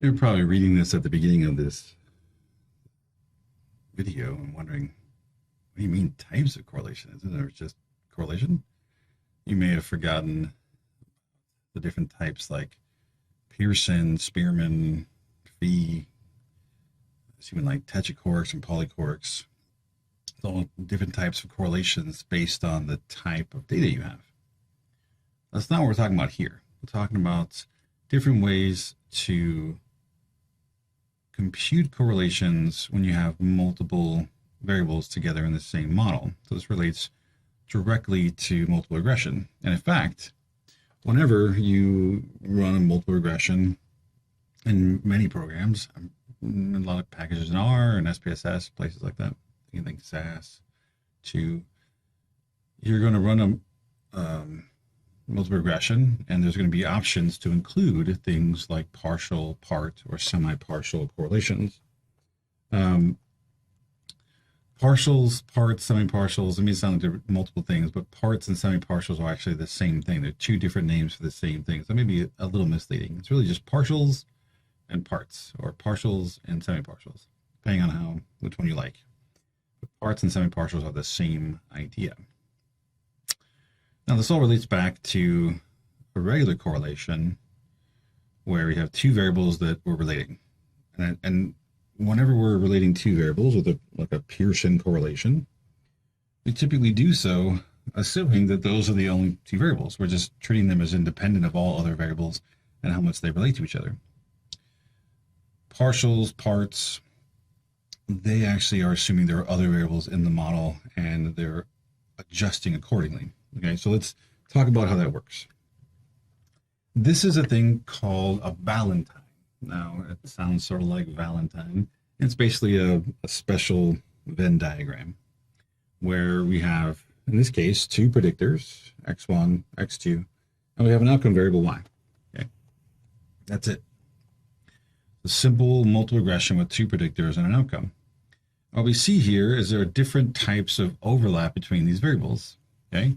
You're probably reading this at the beginning of this video and wondering, what do you mean types of correlation? Isn't there just correlation? You may have forgotten the different types like Pearson, Spearman, Phi, even like tetraquarks and polyquarks. All different types of correlations based on the type of data you have. That's not what we're talking about here. We're talking about different ways to compute correlations when you have multiple variables together in the same model. So this relates directly to multiple regression. And in fact, whenever you run a multiple regression in many programs, a lot of packages in R and SPSS, places like that, you think SAS, you're going to run a multiple regression, and there's going to be options to include things like partial, part, or semi-partial correlations. Partials, parts, semi-partials, it may sound like multiple things, but parts and semi-partials are actually the same thing. They're two different names for the same thing. So maybe a little misleading. It's really just partials and parts, or partials and semi-partials, depending on which one you like. But parts and semi-partials are the same idea. Now, this all relates back to a regular correlation where we have two variables that we're relating. And whenever we're relating two variables with like a Pearson correlation, we typically do so assuming that those are the only two variables. We're just treating them as independent of all other variables and how much they relate to each other. Partials, parts, they actually are assuming there are other variables in the model and they're adjusting accordingly. Okay, so let's talk about how that works. This is a thing called a Valentine. Now, it sounds sort of like Valentine. It's basically a special Venn diagram where we have, in this case, two predictors, x1, x2, and we have an outcome variable y. Okay, that's it. A simple multiple regression with two predictors and an outcome. What we see here is there are different types of overlap between these variables. Okay,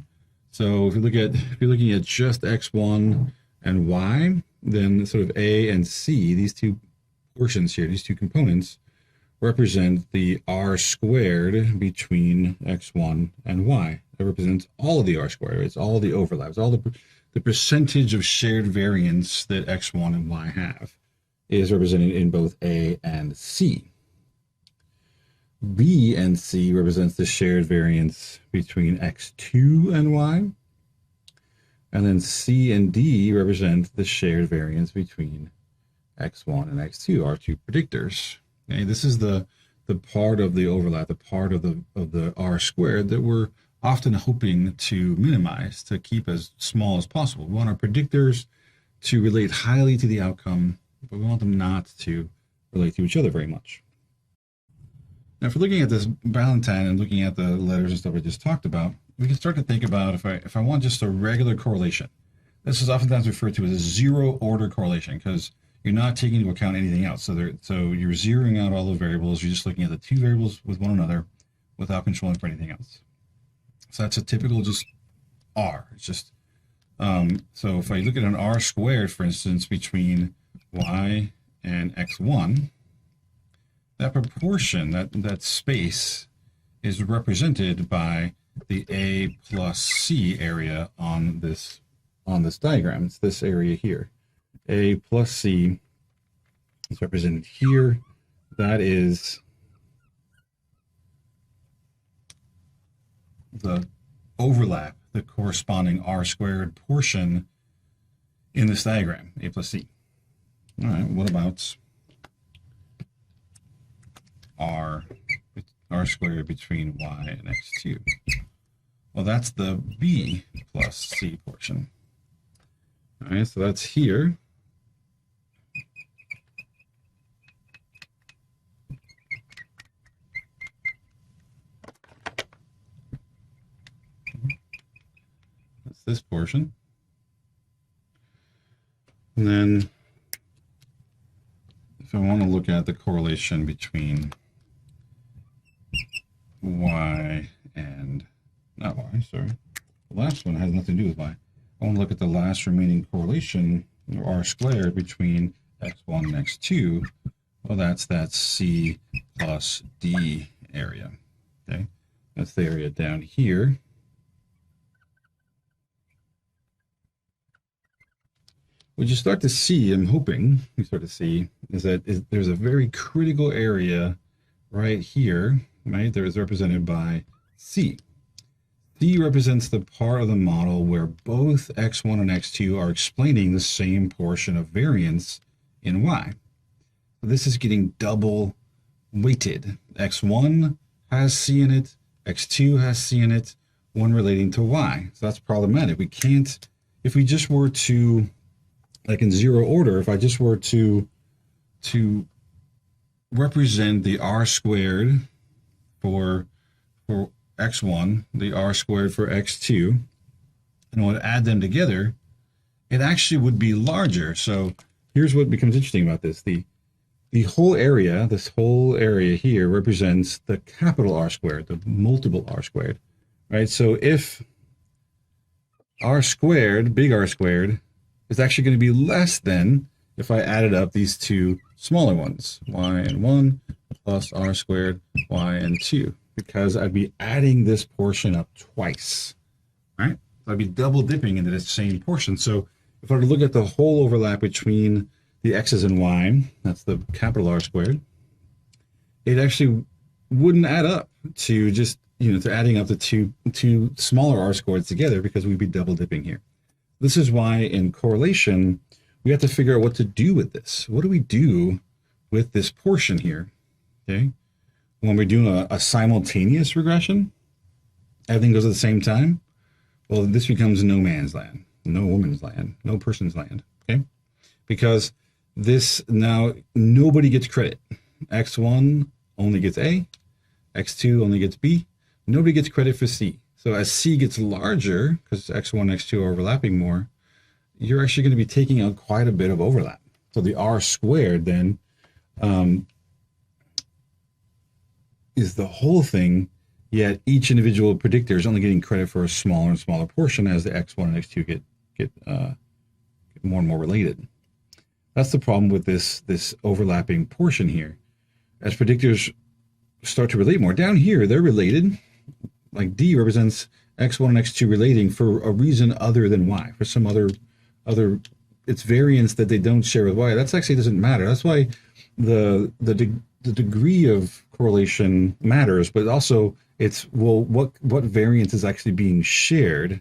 so if you're looking at just x1 and y, then sort of a and c, these two portions here, these two components, represent the r squared between x1 and y. That represents all of the r squared. It's all the overlaps, all the percentage of shared variance that x1 and y have is represented in both a and c. B and C represents the shared variance between x2 and y. And then C and D represent the shared variance between x1 and x2, our two predictors. Okay, this is the part of the overlap, the part of the r squared that we're often hoping to minimize, to keep as small as possible. We want our predictors to relate highly to the outcome, but we want them not to relate to each other very much. Now, if we're looking at this Valentine and looking at the letters and stuff I just talked about, we can start to think about if I want just a regular correlation. This is oftentimes referred to as a zero order correlation because you're not taking into account anything else. So you're zeroing out all the variables. You're just looking at the two variables with one another without controlling for anything else. So that's a typical just R. It's just so if I look at an R squared, for instance, between y and x1, that proportion, that space, is represented by the A plus C area on this diagram. It's this area here. A plus C is represented here. That is the overlap, the corresponding R squared portion in this diagram, A plus C. All right, what about R squared between y and x2? Well, that's the B plus C portion. All right, so that's here. That's this portion. And then if I want to look at the correlation between y and, not y, sorry. The last one has nothing to do with y. I want to look at the last remaining correlation, or r squared, between x1 and x2, well, that's that C plus D area. Okay, that's the area down here. What you start to see, I'm hoping you start to see, is that there's a very critical area right here, right? That is represented by C. C represents the part of the model where both x1 and x2 are explaining the same portion of variance in y. This is getting double weighted. x1 has C in it, x2 has C in it, one relating to y. So that's problematic. We can't, if we just were to, like in zero order, if I just were to represent the r squared for x1, the r squared for x2, and I would add them together, it actually would be larger. So here's what becomes interesting about this. The whole area, this whole area here represents the capital R squared, the multiple R squared, right? So if R squared, big R squared, is actually going to be less than if I added up these two smaller ones, y and 1 plus r squared, y and 2, because I'd be adding this portion up twice, right? So I'd be double dipping into the same portion. So if I were to look at the whole overlap between the x's and y, that's the capital R squared, it actually wouldn't add up to just, to adding up the two smaller R squareds together, because we'd be double dipping here. This is why in correlation, we have to figure out what to do with this. What do we do with this portion here? Okay. When we're doing a simultaneous regression, everything goes at the same time. Well, this becomes no man's land, no woman's land, no person's land. Okay. Because this now, nobody gets credit. X1 only gets A, X2 only gets B. Nobody gets credit for C. So as C gets larger, because x1 and x2 are overlapping more, you're actually going to be taking out quite a bit of overlap. So the R squared then is the whole thing, yet each individual predictor is only getting credit for a smaller and smaller portion as the x1 and x2 get more and more related. That's the problem with this overlapping portion here. As predictors start to relate more, down here they're related. Like D represents x1 and x2 relating for a reason other than y, for some other it's variance that they don't share with y. That's actually doesn't matter. That's why the degree of correlation matters, but also it's, well, what variance is actually being shared?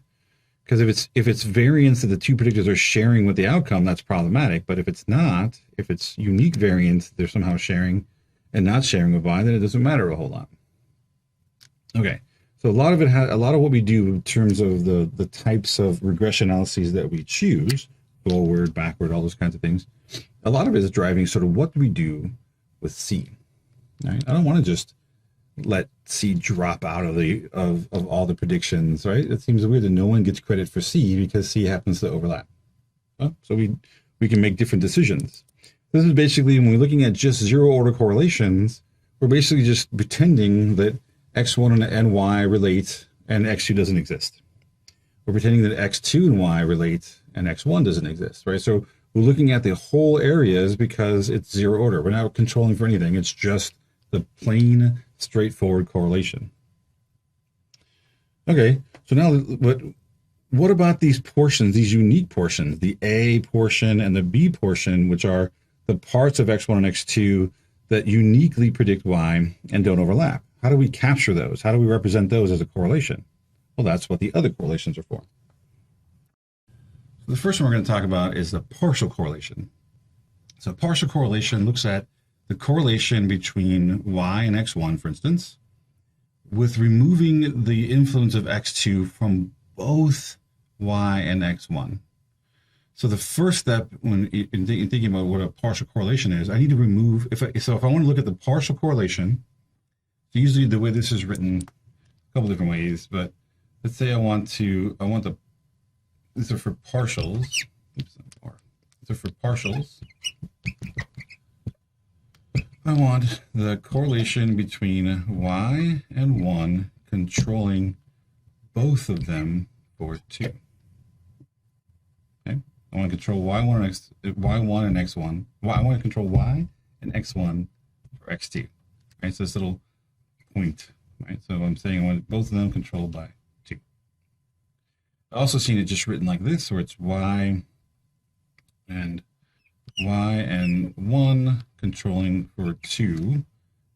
Because if it's variance that the two predictors are sharing with the outcome, that's problematic. But if it's not, if it's unique variance they're somehow sharing and not sharing with y, then it doesn't matter a whole lot. Okay. So a lot of what we do in terms of the types of regression analyses that we choose, forward, backward, all those kinds of things, a lot of it is driving sort of what do we do with C. Right? I don't want to just let C drop out of all the predictions, right? It seems weird that no one gets credit for C because C happens to overlap. Well, so we can make different decisions. This is basically, when we're looking at just zero order correlations, we're basically just pretending that x1 and y relate and x2 doesn't exist. We're pretending that x2 and y relate and x1 doesn't exist, right? So we're looking at the whole areas because it's zero order. We're not controlling for anything. It's just the plain, straightforward correlation. Okay, so now what about these portions, these unique portions, the A portion and the B portion, which are the parts of x1 and x2 that uniquely predict y and don't overlap? How do we capture those? How do we represent those as a correlation? Well, that's what the other correlations are for. So the first one we're going to talk about is the partial correlation. So partial correlation looks at the correlation between y and x1, for instance, with removing the influence of x2 from both y and x1. So the first step when in thinking about what a partial correlation is, I need to remove, if I want to look at the partial correlation, usually the way this is written, a couple different ways, but let's say I want the, these are for partials. Oops, these are for partials. I want the correlation between y and 1 controlling both of them for 2. Okay, I want to control y1 and y1 and x1. I want to control y and x1 for x2. Right, so this little point. Right, so I'm saying I want both of them controlled by 2. I've also seen it just written like this, where it's y and 1 controlling for 2,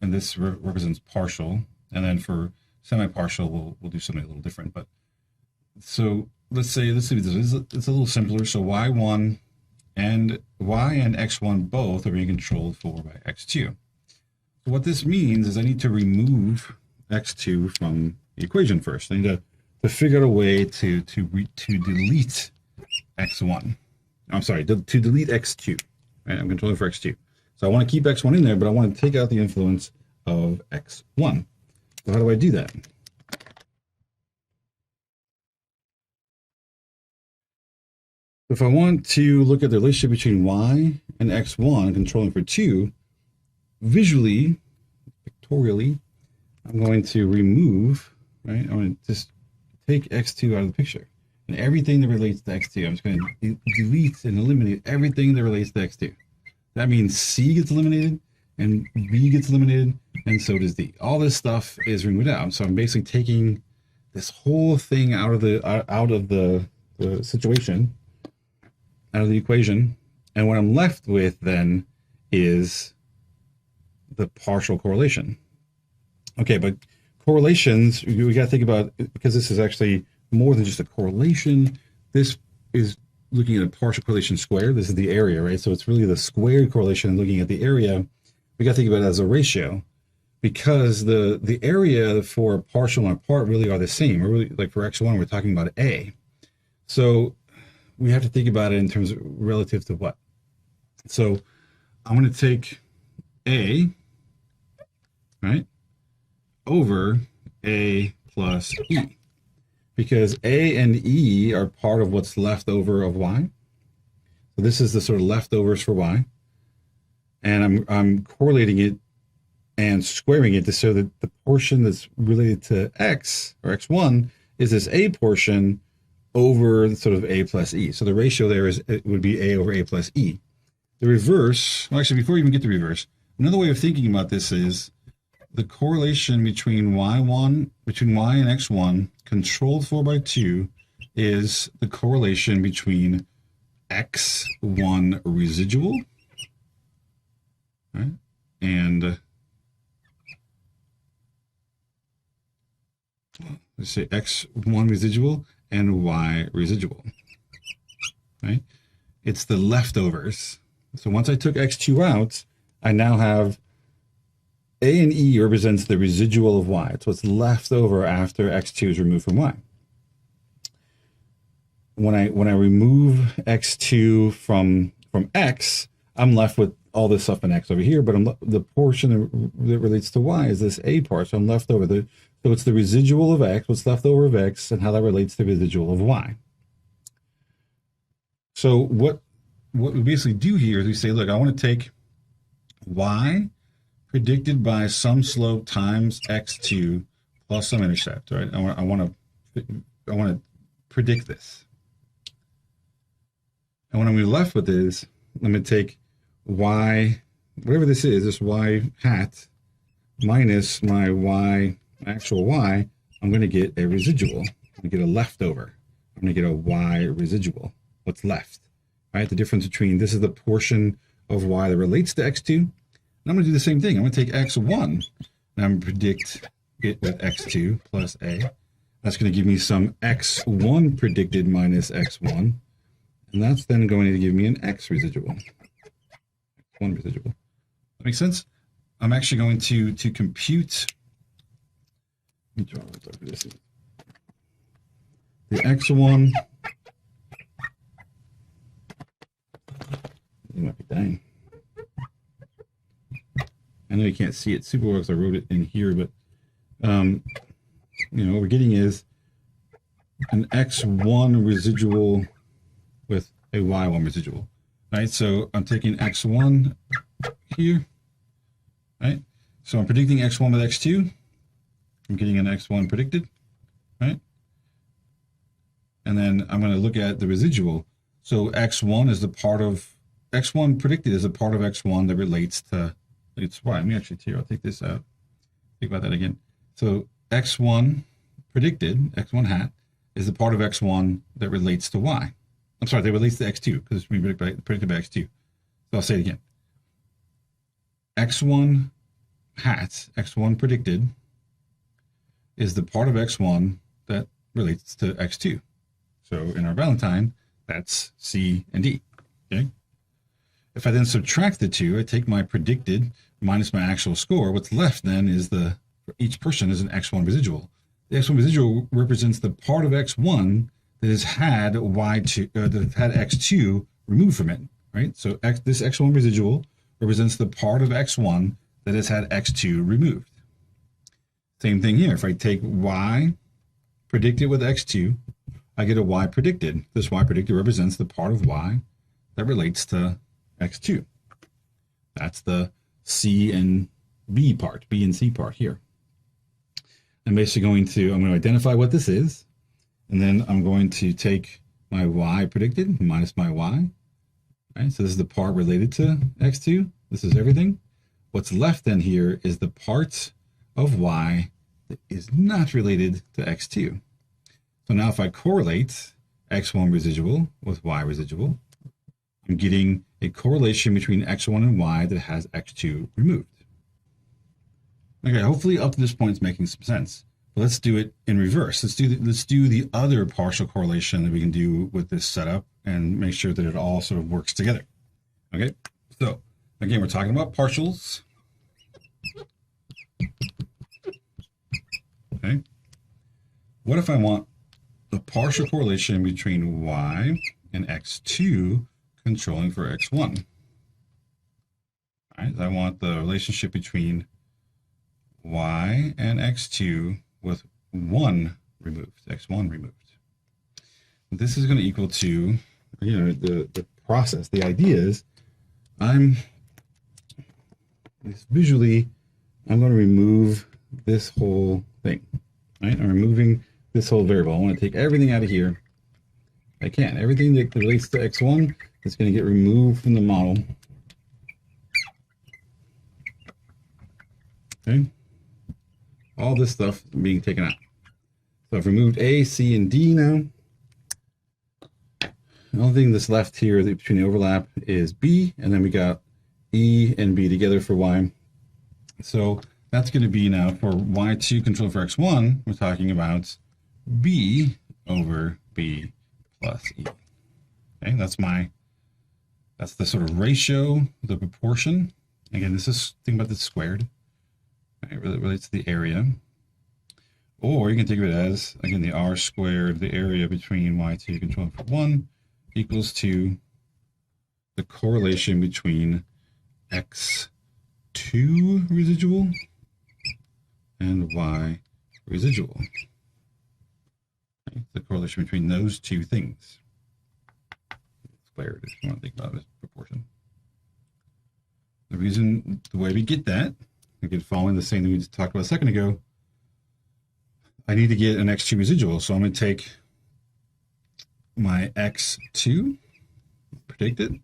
and this represents partial. And then for semi-partial, we'll do something a little different. But so let's see this. It's a little simpler. So y1 and y and x1 both are being controlled for by x2. So what this means is I need to remove x2 from the equation first. I need to figure out a way to delete x1. I'm sorry, to delete x2. Right? I'm controlling for x2. So I want to keep x1 in there, but I want to take out the influence of x1. So how do I do that? If I want to look at the relationship between y and x1 controlling for 2, visually, pictorially, I'm going to remove, right? I'm going to just take x2 out of the picture. And everything that relates to x2, I'm just going to delete and eliminate everything that relates to x2. That means C gets eliminated, and B gets eliminated, and so does D. All this stuff is removed out. So I'm basically taking this whole thing out of the situation, out of the equation, and what I'm left with then is the partial correlation. Okay, but correlations, we got to think about, because this is actually more than just a correlation. This is looking at a partial correlation squared. This is the area, right? So it's really the squared correlation looking at the area. We got to think about it as a ratio, because the area for a partial and a part really are the same. We're really, like for x1, we're talking about A. So we have to think about it in terms of relative to what? So I'm going to take A, right, over A plus E, because A and E are part of what's left over of Y. So this is the sort of leftovers for Y. And I'm correlating it and squaring it to show that the portion that's related to X or X1 is this A portion over sort of A plus E. So the ratio there would be A over A plus E. The reverse, well, actually, before we even get to reverse, another way of thinking about this is the correlation between Y and X1 controlled for by 2 is the correlation between X1 residual, right, and let's say X1 residual and Y residual, right? It's the leftovers. So once I took X2 out, I now have A and E represents the residual of Y. It's what's left over after X2 is removed from Y. When I remove X2 from X, I'm left with all this stuff in X over here, but the portion that relates to Y is this A part, so I'm left over. So it's the residual of X, what's left over of X, and how that relates to the residual of Y. So what we basically do here is we say, look, I want to take Y predicted by some slope times X2 plus some intercept, right? I want to predict this. And what I'm left with is, I'm going to take Y, whatever this is, this Y hat minus my Y, actual Y, I'm going to get a residual. I'm going to get a leftover. I'm going to get a Y residual, what's left, right? The difference between, this is the portion of Y that relates to X2. And I'm going to do the same thing. I'm going to take X1 and I'm going to predict it with X2 plus A. That's going to give me some X1 predicted minus X1. And that's then going to give me an X residual. X1 residual. That makes sense? I'm actually going to compute. Let me draw this. The X1. You might be dying. I know you can't see it super well because I wrote it in here, but you know, what we're getting is an X1 residual with a Y1 residual, right? So I'm taking X1 here, right? So I'm predicting X1 with X2. I'm getting an X1 predicted, right? And then I'm going to look at the residual. So x1 is the part of x1 predicted is a part of x1 that relates to it's y. Let me actually here, I'll take this out. Think about that again. So x1 predicted, x1 hat, is the part of x1 that relates to y. I'm sorry, that relates to x2 because it's predicted by x2. So I'll say it again. x1 hat, x1 predicted, is the part of x1 that relates to x2. So in our Valentine, that's C and D. Okay. If I then subtract the two, I take my predicted minus my actual score. What's left then is for each person is an x1 residual. The x1 residual represents the part of x1 that has had y2 that had x2 removed from it. Right. So this x1 residual represents the part of x1 that has had x2 removed. Same thing here. If I take y predicted with x2, I get a y predicted. This y predicted represents the part of y that relates to x2. That's the C and B part, B and C part here. I'm basically I'm going to identify what this is, and then I'm going to take my y predicted minus my y. Right, so this is the part related to x2. This is everything. What's left then here is the part of y that is not related to x2. So now if I correlate x1 residual with y residual, I'm getting a correlation between x1 and y that has x2 removed. Okay, hopefully up to this point it's making some sense. But let's do it in reverse. Let's do the other partial correlation that we can do with this setup and make sure that it all sort of works together. Okay, so again, we're talking about partials. Okay, what if I want the partial correlation between y and x2 controlling for x1? All right, I want the relationship between y and x2 with 1 removed, x1 removed. This is going to equal to, the process. The idea is visually, I'm going to remove this whole thing, right? I'm removing this whole variable. I want to take everything out of here. I can. Everything that relates to x1 is going to get removed from the model. Okay. All this stuff being taken out. So I've removed A, C, and D now. The only thing that's left here between the overlap is B, and then we got E and B together for Y. So that's going to be now for Y2 control for X1, we're talking about B over B plus E. Okay, that's the sort of ratio, the proportion. Again, think about this squared. It really relates to the area. Or you can think of it as, again, the R squared, the area between Y2 controlling for 1 equals to the correlation between X2 residual and Y residual. Okay, the correlation between those two things. Squared, if you want to think about it as proportion. The way we get that, again, following the same thing we just talked about a second ago, I need to get an X2 residual. So I'm going to take my X2 predicted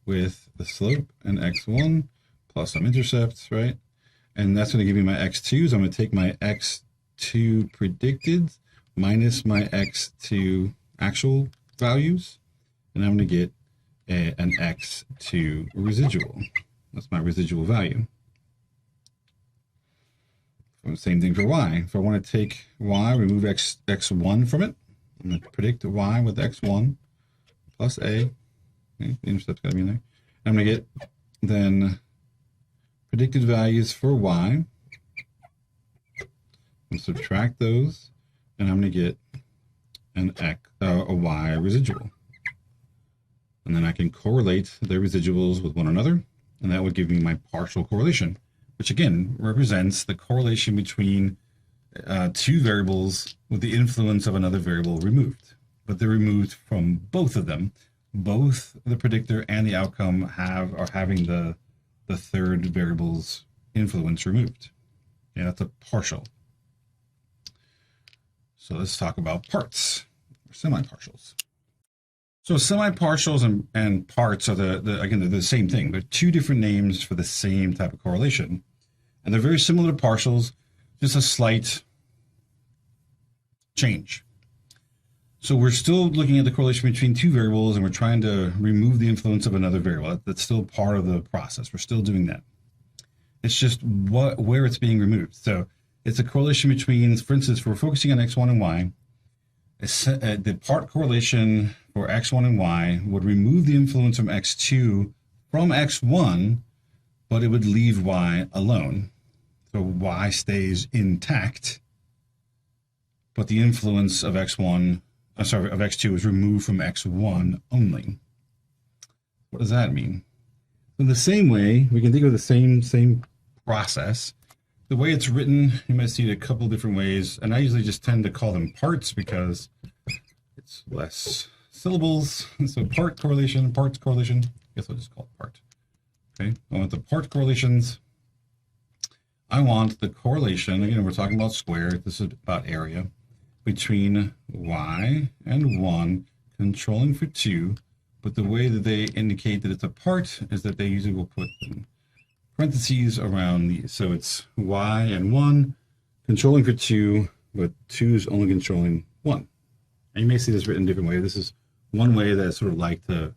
with the slope and X1 plus some intercepts, right? And that's going to give me my X2s. I'm going to take my X2 predicted minus my X2 actual values, and I'm going to get an X2 residual. That's my residual value. Same thing for Y. If I want to take Y, remove X1 from it, I'm going to predict Y with X1 plus A. Okay, the intercept's got to be in there. I'm going to get then predicted values for Y. And subtract those, and I'm going to get a Y residual. And then I can correlate their residuals with one another, and that would give me my partial correlation, which again represents the correlation between two variables with the influence of another variable removed. But they're removed from both of them. Both the predictor and the outcome are having the third variable's influence removed. Yeah, that's a partial. So let's talk about parts, or semi-partials. So semi-partials and parts are again, they're the same thing. They're two different names for the same type of correlation. And they're very similar to partials, just a slight change. So we're still looking at the correlation between two variables, and we're trying to remove the influence of another variable. That's still part of the process. We're still doing that. It's just where it's being removed. So it's a correlation between, for instance, if we're focusing on x1 and y, the part correlation for x1 and y would remove the influence from x2 from x1, but it would leave y alone. So y stays intact, but the influence of x1, of x2 is removed from x1 only. What does that mean? In the same way, we can think of the same process. The way it's written, you might see it a couple different ways, and I usually just tend to call them parts because it's less syllables. So parts correlation. I guess I'll just call it part. Okay, I want the part correlations. I want the correlation, again, we're talking about square, this is about area, between y and 1 controlling for 2, but the way that they indicate that it's a part is that they usually will put parentheses around these. So it's y and 1 controlling for 2, but 2 is only controlling 1. And you may see this written in a different way. This is one way that I sort of like to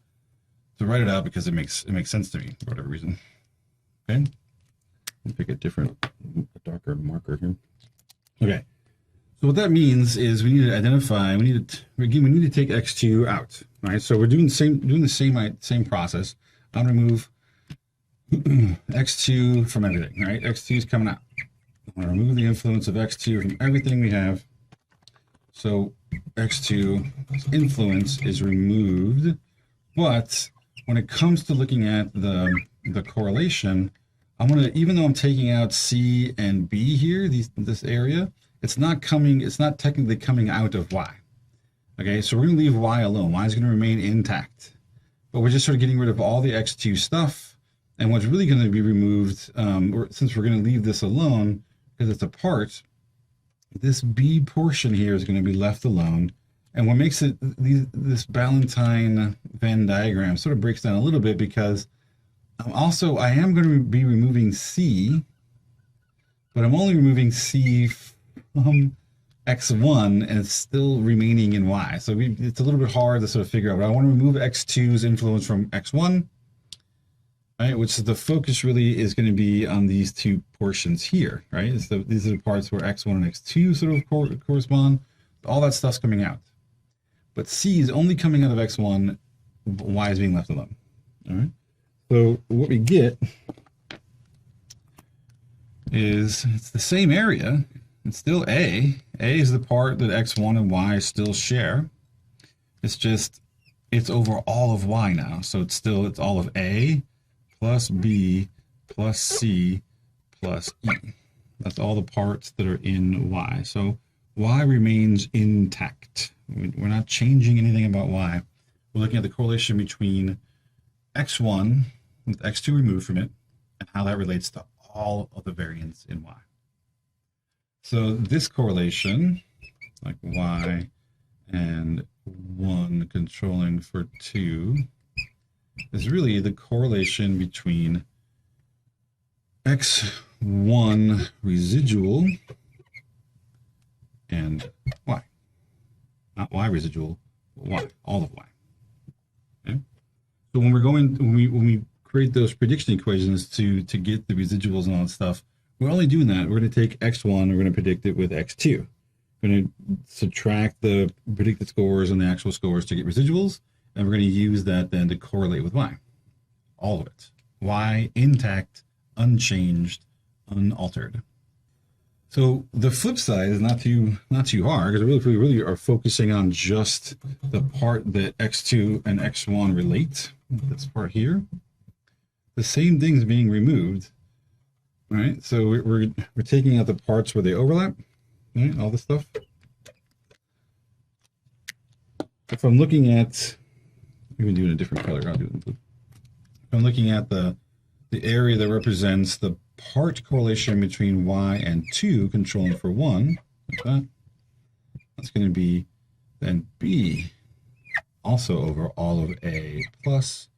write it out because it makes sense to me for whatever reason. Okay, let me pick a darker marker here. Okay, so what that means is we need to identify. We need to take x2 out. Right, so we're doing the same process. I'm gonna remove x2 from everything. Right, x2 is coming out. I'm gonna remove the influence of x2 from everything we have. So x2's influence is removed, but when it comes to looking at the correlation, I'm gonna, even though I'm taking out C and B here, this area, it's not technically coming out of Y. Okay, so we're gonna leave Y alone. Y is gonna remain intact, but we're just sort of getting rid of all the x2 stuff, and what's really gonna be removed, since we're gonna leave this alone because it's a part, this B portion here is gonna be left alone. And what makes it, this Ballantine Venn diagram sort of breaks down a little bit because I am going to be removing C, but I'm only removing C from x1 and it's still remaining in y. So it's a little bit hard to sort of figure out, but I want to remove x2's influence from x1, right? Which is the focus really is going to be on these two portions here, right? These are the parts where x1 and x2 sort of correspond. All that stuff's coming out. But C is only coming out of x1, y is being left alone. All right. So what we get is it's the same area. It's still A. A is the part that x1 and y still share. It's just, it's over all of y now. So it's all of A plus B plus C plus E. That's all the parts that are in y. So y remains intact. We're not changing anything about y. We're looking at the correlation between x1 with x2 removed from it and how that relates to all of the variance in y. So this correlation, like y and 1 controlling for 2, is really the correlation between x1 residual and y. Not y residual, but y, all of y. Okay? So when we create those prediction equations to get the residuals and all that stuff, we're only doing that. We're going to take x1, we're going to predict it with x2. We're going to subtract the predicted scores and the actual scores to get residuals, and we're going to use that then to correlate with y. All of it. Y intact, unchanged, unaltered. So the flip side is not too hard because we really are focusing on just the part that x2 and x1 relate. This part here, the same thing's being removed. All right, so we're taking out the parts where they overlap. Right, all this stuff. If I'm looking at, even doing a different color, I'll do it in blue. If I'm looking at the area that represents the part correlation between y and 2 controlling for 1, like that, that's going to be then B, also over all of A plus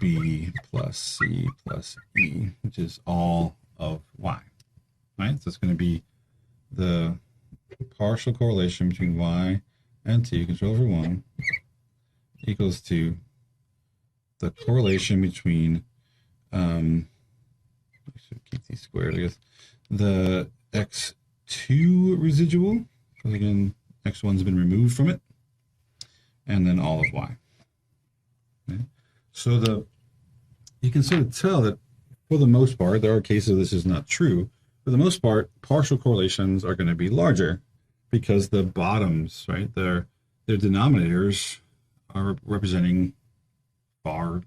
B plus C plus E, which is all of Y, right? So it's going to be the partial correlation between Y and T, control over 1, equals to the correlation between, I should keep these squared, I guess, the x2 residual, because again, x1's been removed from it, and then all of Y. Okay? So you can sort of tell that for the most part, there are cases where this is not true. For the most part, partial correlations are going to be larger because the bottoms, right, their denominators are representing far,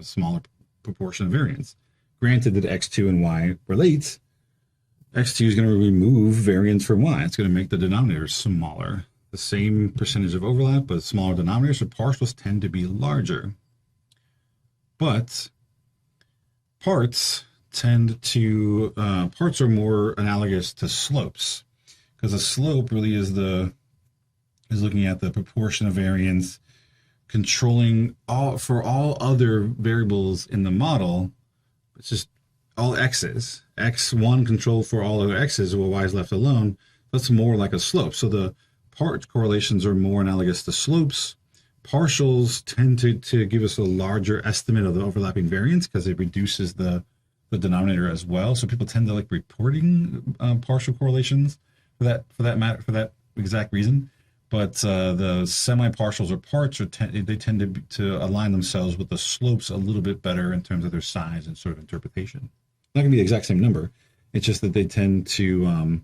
smaller proportion of variance. Granted that x2 and y relate, x2 is going to remove variance from y. It's going to make the denominators smaller. The same percentage of overlap, but smaller denominators, so partials tend to be larger. But parts are more analogous to slopes, because a slope really is looking at the proportion of variance controlling for all other variables in the model. It's just all x's. X1 control for all other x's, while y is left alone. That's more like a slope. So the part correlations are more analogous to slopes. Partials tend to give us a larger estimate of the overlapping variance because it reduces the denominator as well. So people tend to like reporting partial correlations for that exact reason. But the semi-partials or parts they tend to align themselves with the slopes a little bit better in terms of their size and sort of interpretation. Not going to be the exact same number. It's just that they tend to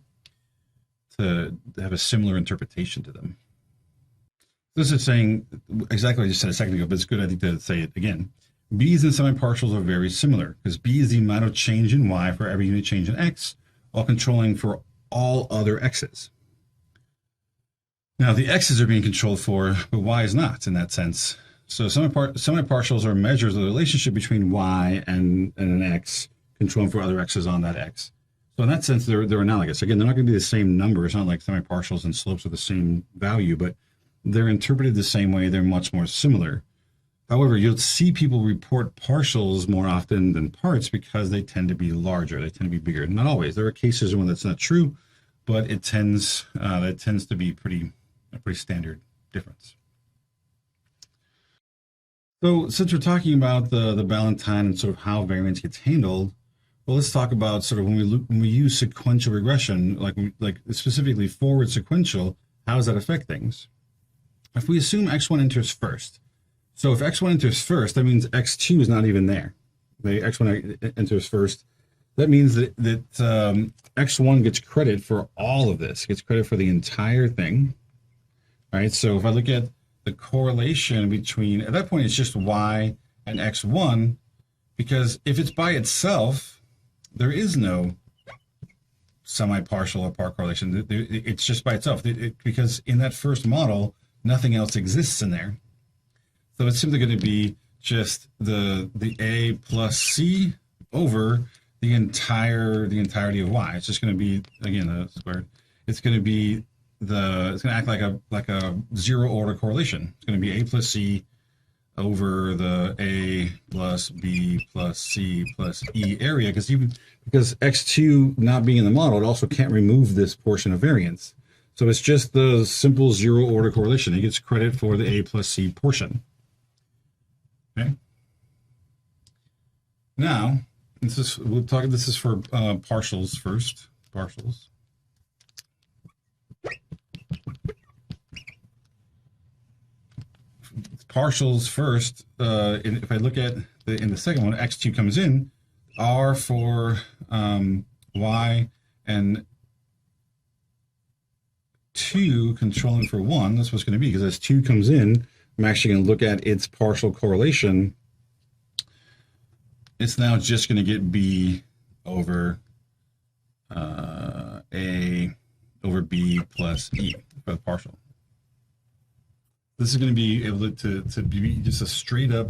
have a similar interpretation to them. This is saying exactly what I just said a second ago, but it's good, I think, to say it again. B's and semi-partials are very similar because B is the amount of change in y for every unit change in x, while controlling for all other x's. Now, the x's are being controlled for, but y is not in that sense. So semi-partials are measures of the relationship between y and an x, controlling for other x's on that x. So in that sense, they're analogous. Again, they're not going to be the same number. It's not like semi-partials and slopes are the same value, but they're interpreted the same way. They're much more similar. However, you'll see people report partials more often than parts because they tend to be larger. They tend to be bigger. Not always. There are cases when that's not true, but that tends to be a pretty standard difference. So since we're talking about the Ballantine and sort of how variance gets handled, well, let's talk about sort of when we use sequential regression, like specifically forward sequential, how does that affect things? If we assume x1 enters first, so if x1 enters first, that means x2 is not even there. X1 enters first. That means that x1 gets credit for all of this, gets credit for the entire thing. Right? So if I look at the correlation between, at that point, it's just y and x1, because if it's by itself, there is no semi-partial or part correlation. It's just by itself, because in that first model, nothing else exists in there. So it's simply going to be just the A plus C over the entirety of y. It's just going to be, again, squared. It's going to be it's going to act like a zero order correlation. It's going to be A plus C over the A plus B plus C plus E area, because x2 not being in the model, it also can't remove this portion of variance. So it's just the simple zero order correlation. It gets credit for the A plus C portion. Okay. Now, this is for partials first. Partials. Partials first. If I look at in the second one, x2 comes in, R for y and 2 controlling for 1. That's what's going to be, because as 2 comes in, I'm actually going to look at its partial correlation. It's now just going to get B over A over B plus E for the partial. This is going to be able to be just a straight up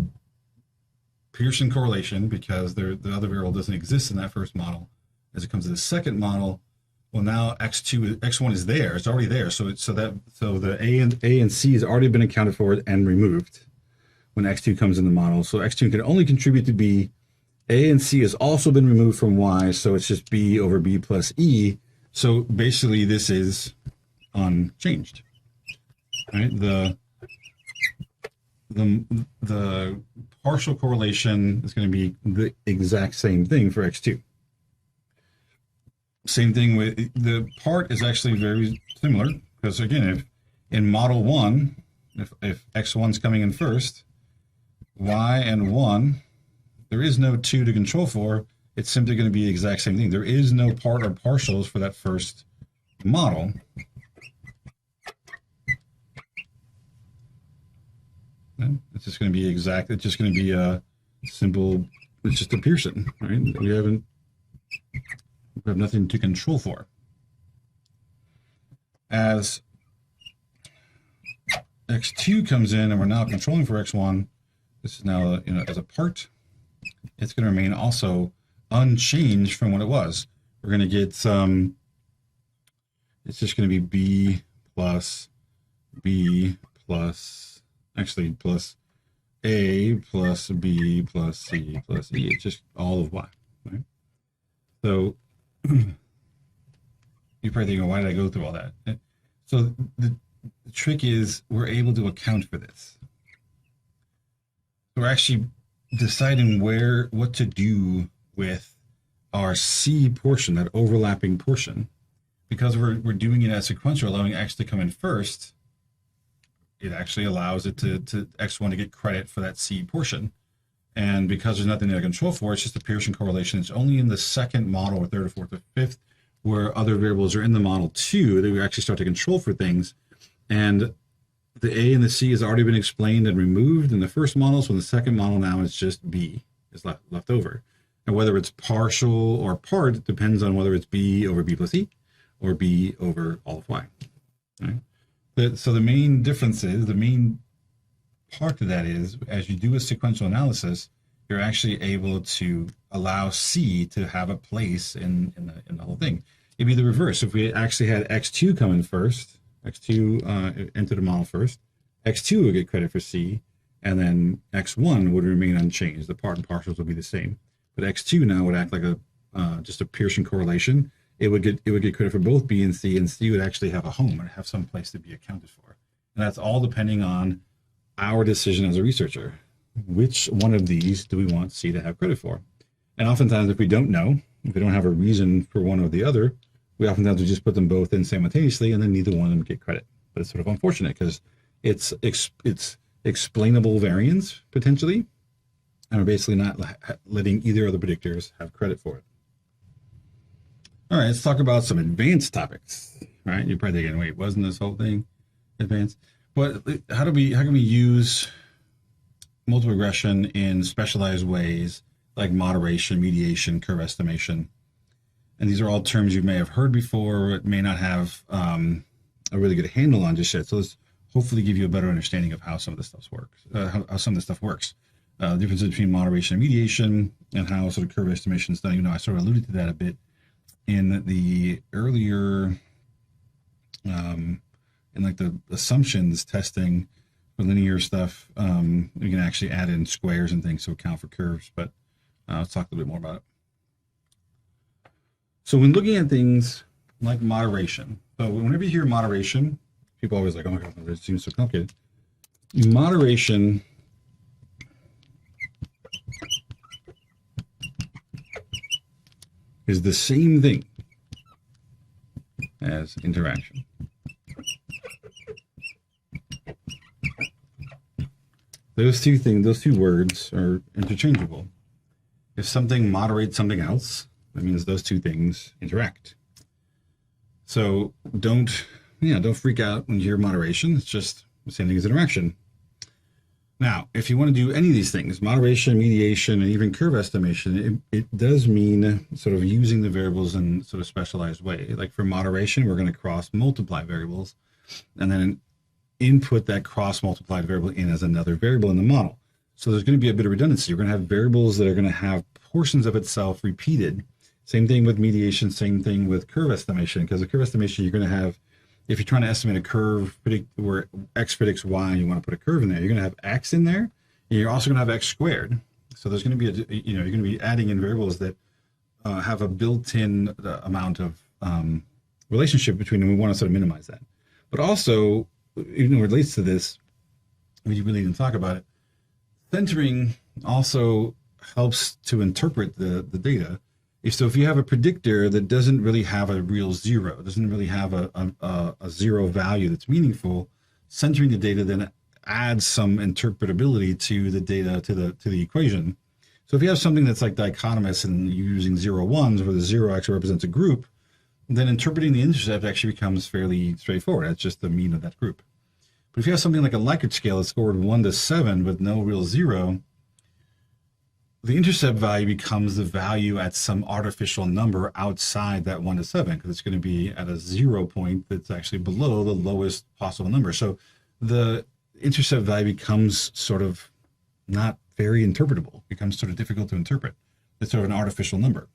Pearson correlation, because the other variable doesn't exist in that first model. As it comes to the second model, Well, now x1 is there. It's already there. So the A and C has already been accounted for and removed when x2 comes in the model. So x2 can only contribute to B. A and C has also been removed from Y, so it's just B over B plus E. So basically, this is unchanged. Right? The partial correlation is going to be the exact same thing for x2. Same thing with the part is actually very similar, because again, if in model 1, if x1's coming in first, y and 1, there is no 2 to control for. It's simply going to be the exact same thing. There is no part or partials for that first model. It's just going to be exact. It's just going to be a simple, it's just a Pearson, right? We have nothing to control for. As x2 comes in and we're now controlling for x1, this is now, as a part, it's going to remain also unchanged from what it was. We're going to get it's just going to be B plus plus A plus B plus C plus E. It's just all of Y, right? So you're probably thinking, why did I go through all that? So the trick is we're able to account for this. We're actually deciding what to do with our C portion, that overlapping portion. Because we're doing it as sequential, allowing X to come in first, it actually allows it to X1 to get credit for that C portion. And because there's nothing to control for, it's just a Pearson correlation. It's only in the second model, or third, or fourth, or fifth, where other variables are in the model 2 that we actually start to control for things. And the A and the C has already been explained and removed in the first model. So in the second model now it's just B is left over. And whether it's partial or part, it depends on whether it's B over B plus E or B over all of Y. Right? So the main difference is, the main part of that is, as you do a sequential analysis, you're actually able to allow C to have a place in the whole thing. It'd be the reverse. If we actually had x2 come in first, x2 enter the model first, x2 would get credit for C, and then x1 would remain unchanged. The part and partials would be the same. But x2 now would act like just a Pearson correlation. It would get credit for both B and C would actually have a home, or have some place to be accounted for. And that's all depending on our decision as a researcher. Which one of these do we want C to have credit for? And oftentimes, if we don't know, if we don't have a reason for one or the other, we oftentimes just put them both in simultaneously, and then neither one of them get credit. But it's sort of unfortunate because it's explainable variance potentially, and we're basically not letting either of the predictors have credit for it. All right, let's talk about some advanced topics. All right, you're probably thinking, wait, wasn't this whole thing advanced? But how can we use multiple regression in specialized ways like moderation, mediation, curve estimation? And these are all terms you may have heard before, but may not have a really good handle on just yet. So let's hopefully give you a better understanding of how some of this stuff works. How some of this stuff works. The differences between moderation and mediation, and how sort of curve estimation is done. I sort of alluded to that a bit in the earlier, in like the assumptions testing for linear stuff. We can actually add in squares and things to account for curves, but let's talk a little bit more about it. So when looking at things like moderation, so whenever you hear moderation, people are always like, oh my God, it seems so complicated. Moderation is the same thing as interaction. Those two words are interchangeable. If something moderates something else, that means those two things interact. So don't freak out when you hear moderation. It's just the same thing as interaction. Now, if you want to do any of these things, moderation, mediation, and even curve estimation, it does mean sort of using the variables in sort of specialized way. Like for moderation, we're going to cross multiply variables and then input that cross multiplied variable in as another variable in the model. So there's going to be a bit of redundancy. You're going to have variables that are going to have portions of itself repeated. Same thing with mediation, same thing with curve estimation, because the curve estimation, you're going to have, if you're trying to estimate a curve where x predicts y and you want to put a curve in there, you're going to have x in there, and you're also going to have x squared. So there's going to be you're going to be adding in variables that have a built-in amount of relationship between them. We want to sort of minimize that. But also, even though it relates to this, we really didn't talk about it, centering also helps to interpret the data. So if you have a predictor that doesn't really have a real zero, doesn't really have a zero value that's meaningful, centering the data then adds some interpretability to the data, to the equation. So if you have something that's like dichotomous and you're using 0, 1s, where the 0 actually represents a group, then interpreting the intercept actually becomes fairly straightforward. That's just the mean of that group. But if you have something like a Likert scale that's scored 1 to 7 with no real zero, the intercept value becomes the value at some artificial number outside that 1 to 7, because it's going to be at a 0 point that's actually below the lowest possible number. So the intercept value becomes sort of not very interpretable, becomes sort of difficult to interpret. It's sort of an artificial number.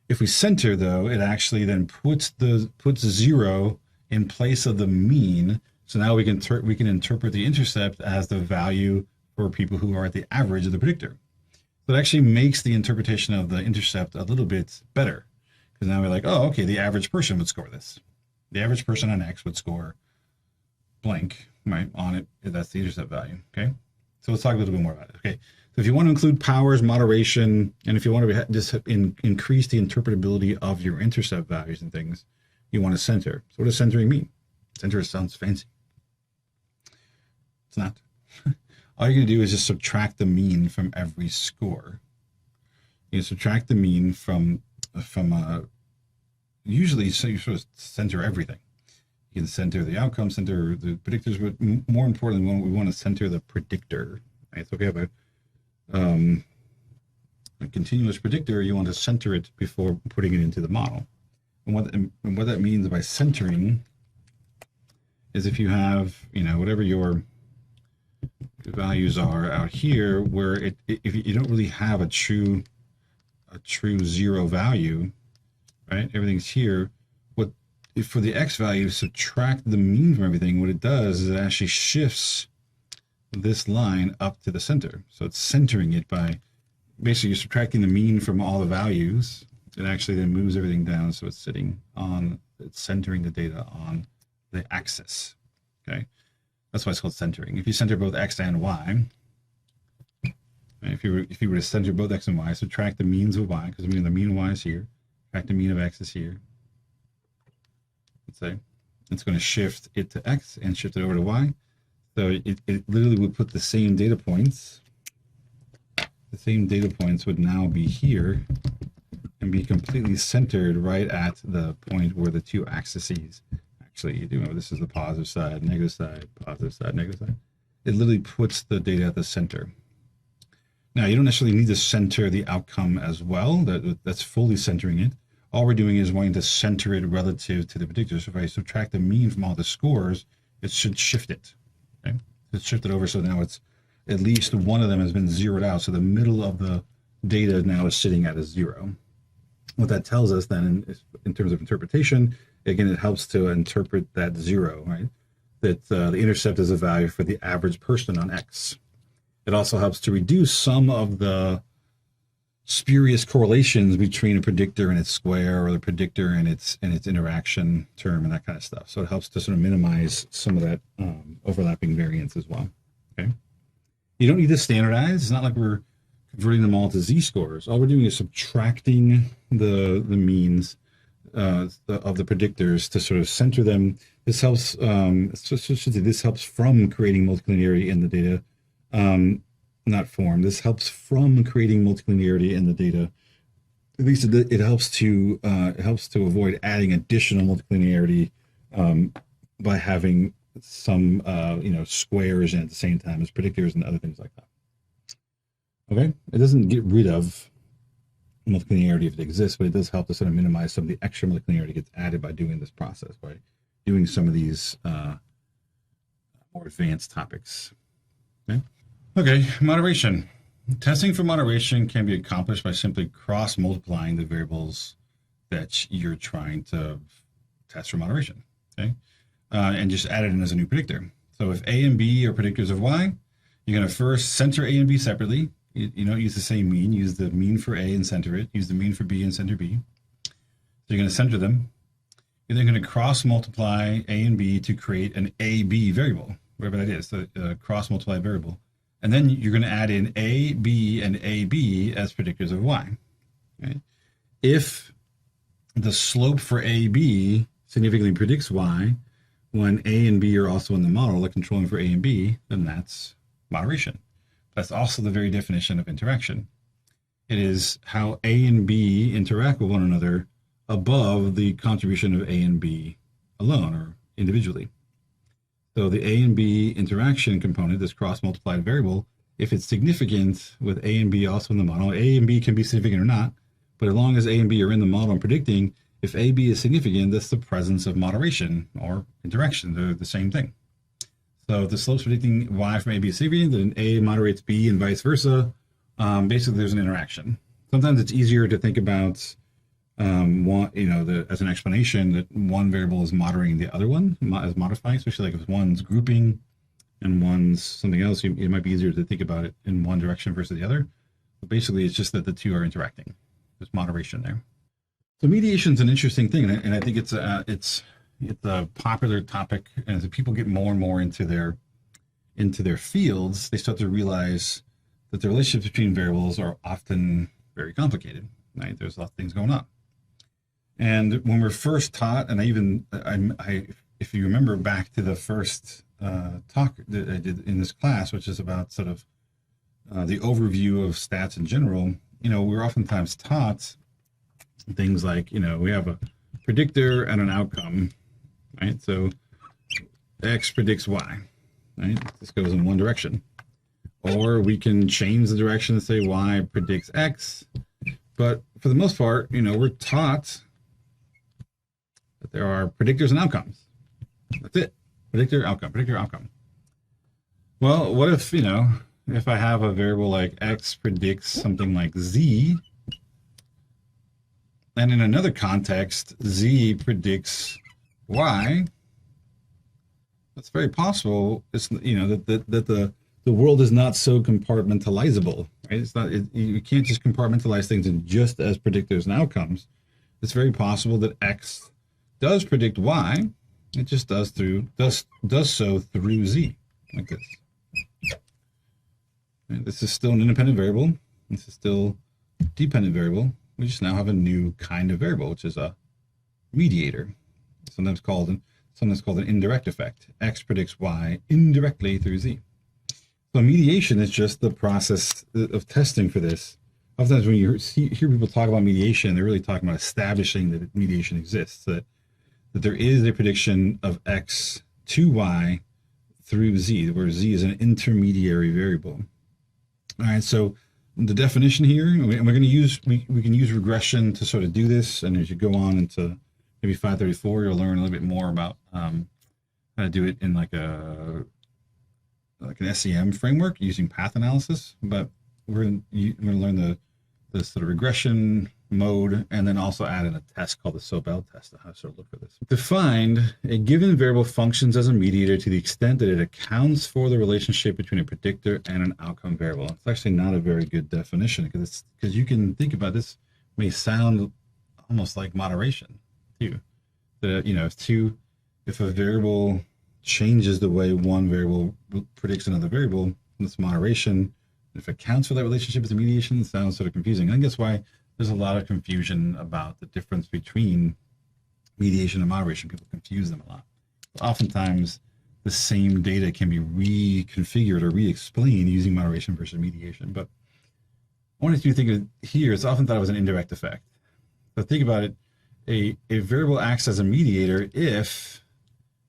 If we center, though, it actually then puts 0 in place of the mean. So now we can interpret the intercept as the value for people who are at the average of the predictor. So it actually makes the interpretation of the intercept a little bit better, because now we're like, oh, okay, the average person would score this. The average person on X would score blank, right, on it. That's the intercept value, okay? So let's talk a little bit more about it, okay? So if you want to include powers, moderation, and if you want to just increase the interpretability of your intercept values and things, you want to center. So what does centering mean? Center sounds fancy. It's not. All you're going to do is just subtract the mean from every score. You subtract the mean from usually, so you sort of center everything. You can center the outcome, center the predictors, but more importantly, we want to center the predictor. Right? So if you have a continuous predictor, you want to center it before putting it into the model. And what that means by centering is if you have, whatever your values are out here, where if you don't really have a true zero value, right? Everything's here. If for the X value, subtract the mean from everything, what it does is it actually shifts this line up to the center. So it's centering it by basically you're subtracting the mean from all the values. It actually then moves everything down, so it's centering the data on the axis. Okay, that's why it's called centering. If you center both X and Y, right, if you were to center both X and Y, subtract the means of Y, because the mean of Y is here, subtract the mean of X is here. Let's say it's going to shift it to X and shift it over to Y. So it literally would put the same data points. The same data points would now be here and be completely centered right at the point where the two axes actually, you do know this is the positive side, negative side, positive side, negative side. It literally puts the data at the center. Now, you don't necessarily need to center the outcome as well. That's fully centering it. All we're doing is wanting to center it relative to the predictor. So if I subtract the mean from all the scores, it should shift it. Okay? It's shifted over, so now it's at least one of them has been zeroed out. So the middle of the data now is sitting at a 0. What that tells us then, in terms of interpretation, again, it helps to interpret that 0, right? That the intercept is a value for the average person on X. It also helps to reduce some of the spurious correlations between a predictor and its square, or the predictor and its interaction term, and that kind of stuff. So it helps to sort of minimize some of that overlapping variance as well. Okay, you don't need to standardize. It's not like we're converting them all to z-scores. All we're doing is subtracting the means of the predictors to sort of center them. This helps. This helps from creating multilinearity in the data. Not form. This helps from creating multilinearity in the data. At least it helps to avoid adding additional multilinearity by having some squares in at the same time as predictors and other things like that. Okay, it doesn't get rid of multilinearity if it exists, but it does help to sort of minimize some of the extra multilinearity that gets added by doing this process, by doing some of these more advanced topics. Okay. Okay, moderation. Testing for moderation can be accomplished by simply cross-multiplying the variables that you're trying to test for moderation, okay? And just add it in as a new predictor. So if A and B are predictors of Y, you're going to first center A and B separately. You don't use the same mean. Use the mean for A and center it. Use the mean for B and center B. So you're going to center them. You're then going to cross-multiply A and B to create an AB variable, whatever that is, the cross-multiply variable. And then you're going to add in A, B, and AB as predictors of Y. Okay? If the slope for AB significantly predicts Y, when A and B are also in the model, like controlling for A and B, then that's moderation. That's also the very definition of interaction. It is how A and B interact with one another above the contribution of A and B alone or individually. So the A and B interaction component, this cross-multiplied variable, if it's significant with A and B also in the model, A and B can be significant or not, but as long as A and B are in the model and predicting, if AB is significant, that's the presence of moderation or interaction. They're the same thing. So if the slope's predicting Y from AB is significant, then A moderates B and vice versa. Basically, there's an interaction. Sometimes it's easier to think about as an explanation that one variable is moderating the other one, as modifying, especially like if one's grouping and one's something else, it might be easier to think about it in one direction versus the other. But basically, it's just that the two are interacting. There's moderation there. So mediation is an interesting thing, and I think it's a popular topic. And as people get more and more into their fields, they start to realize that the relationships between variables are often very complicated. Right? There's a lot of things going on. And when we're first taught, and if you remember back to the first talk that I did in this class, which is about sort of the overview of stats in general, we're oftentimes taught things like, we have a predictor and an outcome, right? So X predicts Y, right? This goes in one direction. Or we can change the direction and say Y predicts X. But for the most part, we're taught that there are predictors and outcomes. That's it. Predictor, outcome. Well, what if, if I have a variable like X predicts something like Z, and in another context, Z predicts Y, that's very possible. It's, that the world is not so compartmentalizable, right? It's not, you can't just compartmentalize things in just as predictors and outcomes. It's very possible that X does predict Y. It just does so through Z, like this. And this is still an independent variable. This is still a dependent variable. We just now have a new kind of variable, which is a mediator, sometimes called an indirect effect. X predicts Y indirectly through Z. So mediation is just the process of testing for this. Oftentimes when you hear people talk about mediation, they're really talking about establishing that mediation exists, that there is a prediction of X to Y through Z, where Z is an intermediary variable. All right, so the definition here, and we're going to use, we can use regression to sort of do this, and as you go on into maybe 534, you'll learn a little bit more about how to do it in like an SEM framework using path analysis. But we're going to learn the sort of regression mode, and then also add in a test called the Sobel test to how to sort of look for this. Defined, a given variable functions as a mediator to the extent that it accounts for the relationship between a predictor and an outcome variable. It's actually not a very good definition because you can think about this, may sound almost like moderation too. If a variable changes the way one variable predicts another variable, that's moderation. If it counts for that relationship as a mediation, it sounds sort of confusing. I think that's why there's a lot of confusion about the difference between mediation and moderation. People confuse them a lot. Oftentimes, the same data can be reconfigured or re-explained using moderation versus mediation. But I wanted you to think of it here, it's often thought of as an indirect effect. So think about it, a variable acts as a mediator if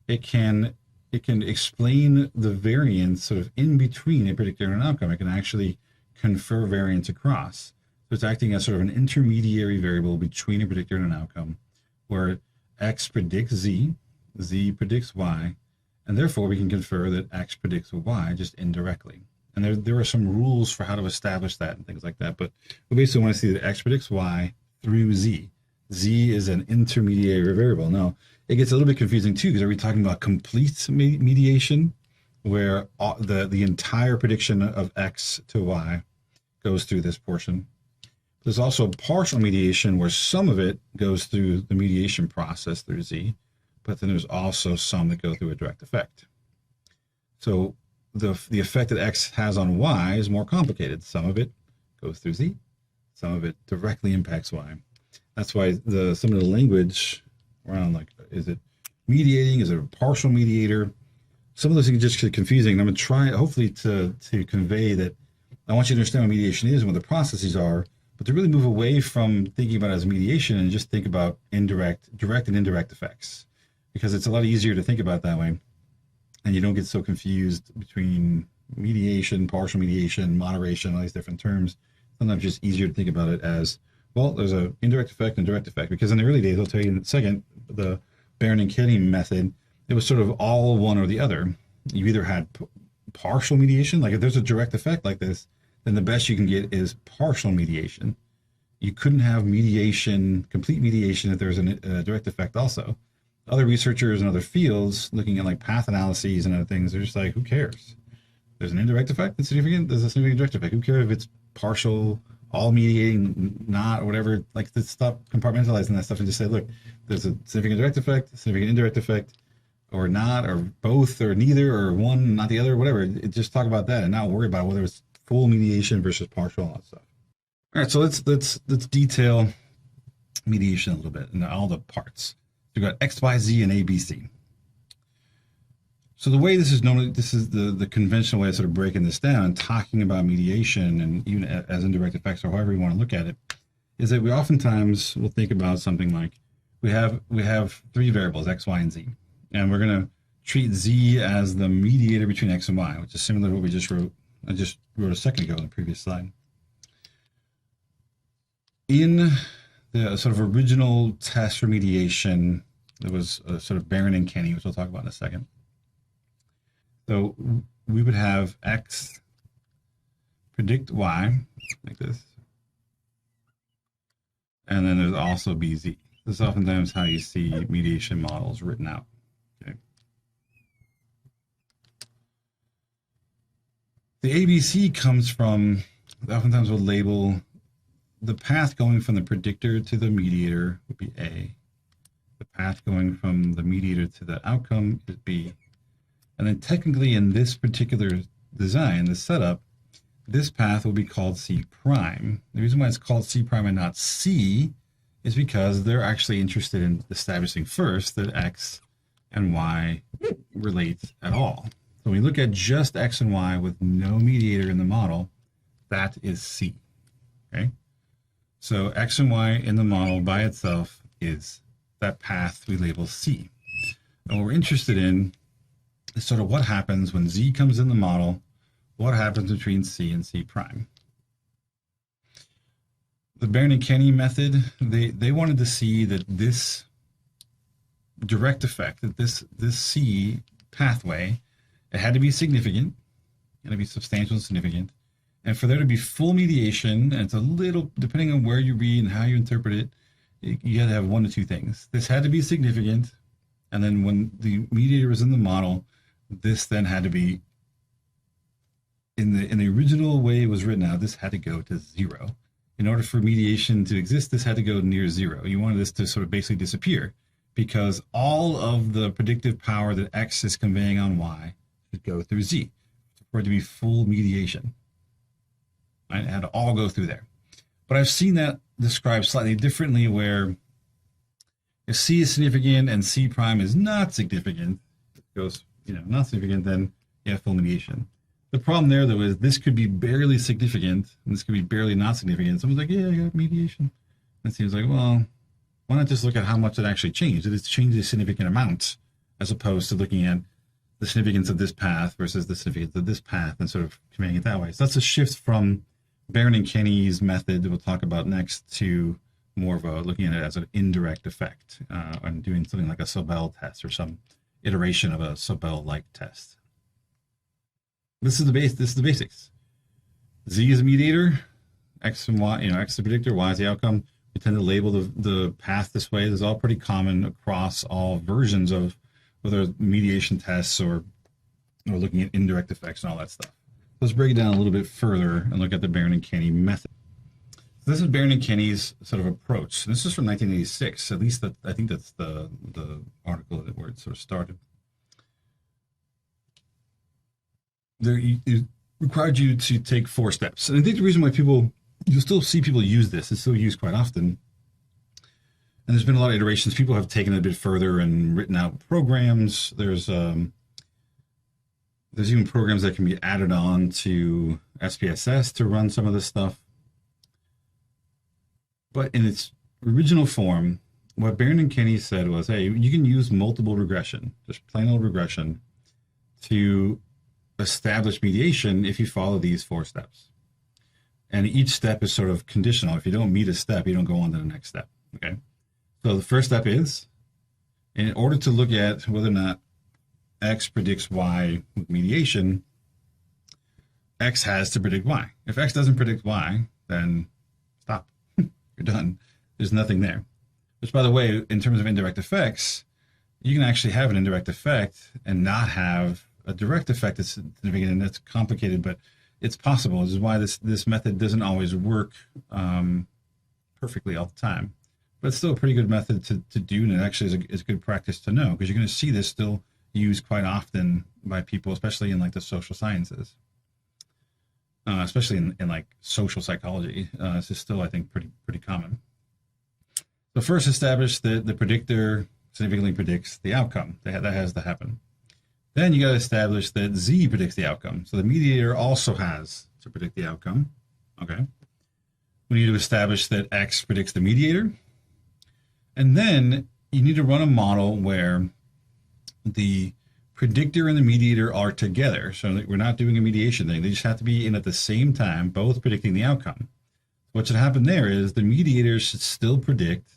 it can explain the variance sort of in between a predictor and an outcome. It can actually confer variance across. So it's acting as sort of an intermediary variable between a predictor and an outcome, where X predicts Z, Z predicts Y, and therefore we can confer that X predicts Y just indirectly. And there are some rules for how to establish that and things like that. But we basically want to see that x predicts y through z. Z is an intermediary variable. Now, it gets a little bit confusing too, because are we talking about complete mediation, where the entire prediction of x to y goes through this portion? There's also partial mediation, where some of it goes through the mediation process through z, but then there's also some that go through a direct effect. So the effect that x has on y is more complicated. Some of it goes through z, some of it directly impacts y. That's why some of the language around, like, is it mediating, is it a partial mediator? Some of those things just get confusing. And I'm going to try, hopefully, to convey that I want you to understand what mediation is and what the processes are, but to really move away from thinking about it as mediation and just think about direct and indirect effects, because it's a lot easier to think about that way, and you don't get so confused between mediation, partial mediation, moderation, all these different terms. Sometimes it's just easier to think about it as, well, there's an indirect effect and direct effect, because in the early days, I'll tell you in a second, the Venn and Kenny method, it was sort of all one or the other. You either had partial mediation, like if there's a direct effect like this, then the best you can get is partial mediation. You couldn't have mediation, complete mediation, if there's a direct effect also. Other researchers in other fields looking at like path analyses and other things, they're just like, who cares? There's an indirect effect that's significant, there's a significant direct effect. Who cares if it's partial, all mediating, not, or whatever? Like, to stop compartmentalizing that stuff and just say, look, there's a significant direct effect, significant indirect effect, or not, or both, or neither, or one, not the other, whatever. Just talk about that and not worry about whether it's full mediation versus partial, all that stuff. All right, so let's detail mediation a little bit and all the parts. We've got X, Y, Z, and A, B, C. So the way this is normally, this is the conventional way of sort of breaking this down, talking about mediation and even as indirect effects, or however you want to look at it, is that we oftentimes will think about something like we have three variables, X, Y, and Z, and we're going to treat Z as the mediator between X and Y, which is similar to what we just wrote. I just wrote a second ago in the previous slide. In the sort of original test for mediation, there was a sort of Venn and Kenny, which we'll talk about in a second. So we would have X predict Y, like this. And then there's also BZ. This is oftentimes how you see mediation models written out. Okay. The ABC comes from, oftentimes we'll label the path going from the predictor to the mediator would be A. The path going from the mediator to the outcome is B. And then technically in this particular design, the setup, this path will be called C prime. The reason why it's called C prime and not C is because they're actually interested in establishing first that X and Y relate at all. So when we look at just X and Y with no mediator in the model, that is C, okay? So X and Y in the model by itself is that path we label C. And what we're interested in is sort of what happens when Z comes in the model, what happens between C and C prime. The Venn and Kenny method, they wanted to see that this direct effect, that this C pathway, it had to be significant, it had to be substantial and significant. And for there to be full mediation, and it's a little, depending on where you read and how you interpret it, you had to have one of two things. This had to be significant, and then when the mediator was in the model, this then had to be, in the original way it was written out, this had to go to 0. In order for mediation to exist, this had to go near 0. You wanted this to sort of basically disappear, because all of the predictive power that X is conveying on Y should go through Z for it to be full mediation. Right? It had to all go through there. But I've seen that described slightly differently, where if C is significant and C prime is not significant, it goes, not significant, then you have full mediation. The problem there, though, is this could be barely significant, and this could be barely not significant. Someone's like, yeah, I got mediation. And it seems like, well, why not just look at how much it actually changed? Did it change a significant amount, as opposed to looking at the significance of this path versus the significance of this path and sort of conveying it that way. So that's a shift from Venn and Kenny's method that we'll talk about next to more of a looking at it as an indirect effect and doing something like a Sobel test or some iteration of a Sobel-like test. This is the base. This is the basics. Z is a mediator. X and Y, X is the predictor, Y is the outcome. We tend to label the path this way. This is all pretty common across all versions of whether mediation tests or looking at indirect effects and all that stuff. Let's break it down a little bit further and look at the Baron and Kenny method. So this is Baron and Kenny's sort of approach. This is from 1986. At least I think that's the article where it sort of started. It required you to take 4 steps. And I think the reason why you'll still see people use this, it's still used quite often. And there's been a lot of iterations. People have taken it a bit further and written out programs. There's even programs that can be added on to SPSS to run some of this stuff. But in its original form, what Baron and Kenny said was, hey, you can use multiple regression, just plain old regression, to establish mediation if you follow these 4 steps. And each step is sort of conditional. If you don't meet a step, you don't go on to the next step. Okay. So the first step is, in order to look at whether or not X predicts Y with mediation, X has to predict Y. If X doesn't predict Y, then stop. You're done. There's nothing there. Which, by the way, in terms of indirect effects, you can actually have an indirect effect and not have a direct effect that's significant, and that's complicated, but it's possible. This is why this method doesn't always work perfectly all the time. But it's still a pretty good method to do, and it actually is a good practice to know, because you're going to see this still used quite often by people, especially in like the social sciences, especially in like social psychology. This is still, I think, pretty common. So first, establish that the predictor significantly predicts the outcome. That has to happen. Then you got to establish that Z predicts the outcome. So the mediator also has to predict the outcome. Okay. We need to establish that X predicts the mediator. And then you need to run a model where the predictor and the mediator are together. So we're not doing a mediation thing. They just have to be in at the same time, both predicting the outcome. What should happen there is the mediator should still predict,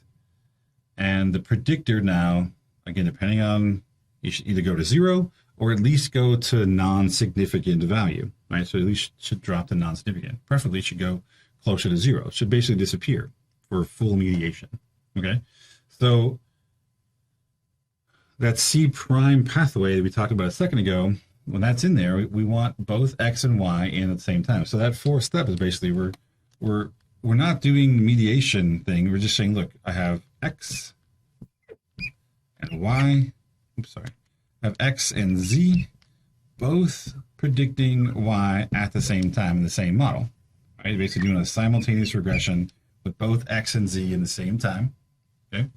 and the predictor now, again, depending on, you should either go to 0 or at least go to non-significant value, right? So at least should drop to non-significant. Preferably should go closer to 0. It should basically disappear for full mediation, okay? So that C prime pathway that we talked about a second ago, when that's in there, we want both X and Y in at the same time. So that 4th step is basically we're not doing the mediation thing. We're just saying, look, I have X and Y. Oops, sorry. I have X and Z both predicting Y at the same time in the same model. Right? Basically doing a simultaneous regression with both X and Z in the same time. Okay.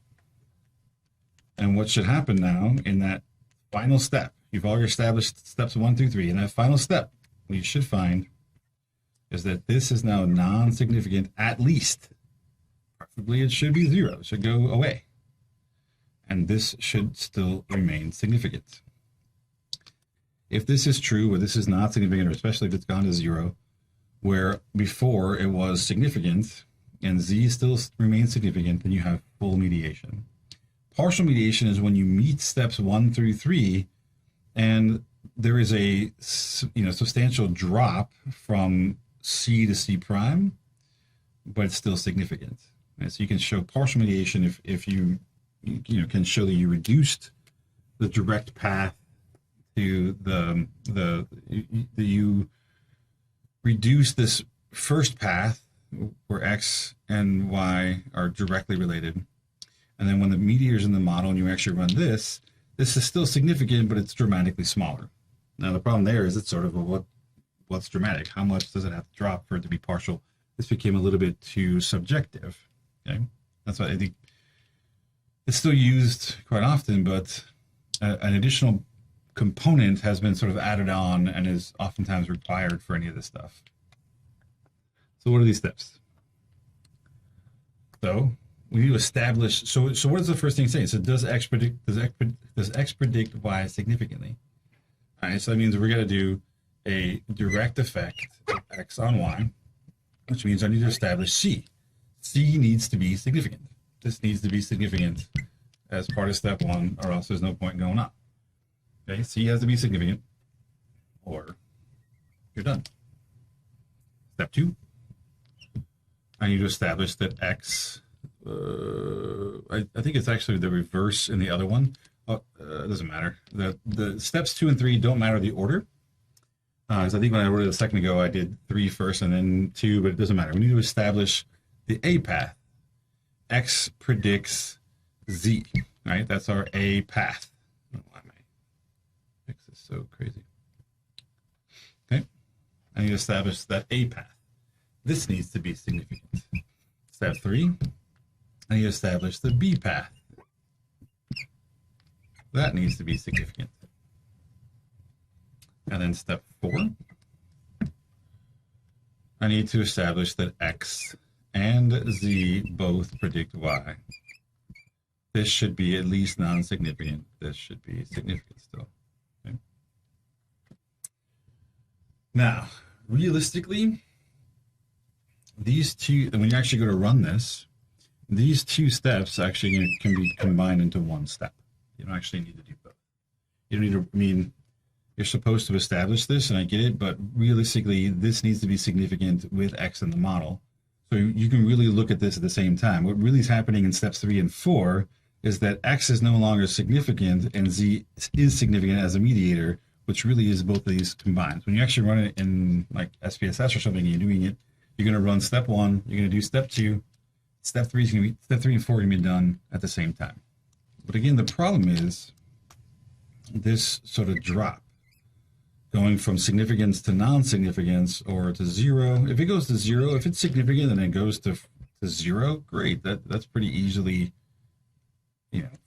And what should happen now in that final step, you've already established steps 1 through 3. In that final step, what you should find is that this is now non-significant, at least. Preferably it should be 0. It should go away. And this should still remain significant. If this is true, or this is not significant, or especially if it's gone to 0, where before it was significant and Z still remains significant, then you have full mediation. Partial mediation is when you meet steps 1 through 3 and there is a substantial drop from C to C prime, but it's still significant. And so you can show partial mediation if you can show that you reduced the direct path to you reduce this first path where X and Y are directly related. And then when the mediator's in the model and you actually run this is still significant, but it's dramatically smaller. Now the problem there is it's sort of what's dramatic? How much does it have to drop for it to be partial? This became a little bit too subjective. Okay, that's why I think it's still used quite often, but an additional component has been sort of added on and is oftentimes required for any of this stuff. So what are these steps? So we need to establish. So what is the first thing saying? So does X predict Y significantly? All right. So that means we're going to do a direct effect of X on Y, which means I need to establish C. C needs to be significant. This needs to be significant as part of step 1, or else there's no point going on. Okay, C has to be significant, or You're done. Step 2. I need to establish that x, I think it's actually the reverse in the other one. Oh, it doesn't matter. The steps 2 and 3 don't matter the order. Because I think when I wrote it a second ago, I did 3 first and then 2, but it doesn't matter. We need to establish the A path. X predicts Z, right? That's our A path. I don't know why my X is so crazy. Okay. I need to establish that A path. This needs to be significant. Step 3, I need to establish the B path. That needs to be significant. And then step 4, I need to establish that X and Z both predict Y. This should be at least non-significant. This should be significant still. Okay. Now, realistically, these two, and when you actually go to run this, these 2 steps actually can be combined into 1 step. You don't actually need to do both. You don't need to, I mean, you're supposed to establish this, and I get it, but realistically, this needs to be significant with X in the model. So you can really look at this at the same time. What really is happening in steps 3 and 4 is that X is no longer significant and Z is significant as a mediator, which really is both of these combined. When you actually run it in like SPSS or something, and you're doing it, you're going to run step 1, you're going to do step 2, step 3 is going to be, step 3 and 4 are going to be done at the same time. But again, the problem is this sort of drop, going from significance to non-significance or to 0. If it goes to 0, if it's significant and it goes to 0, great. That's pretty easily,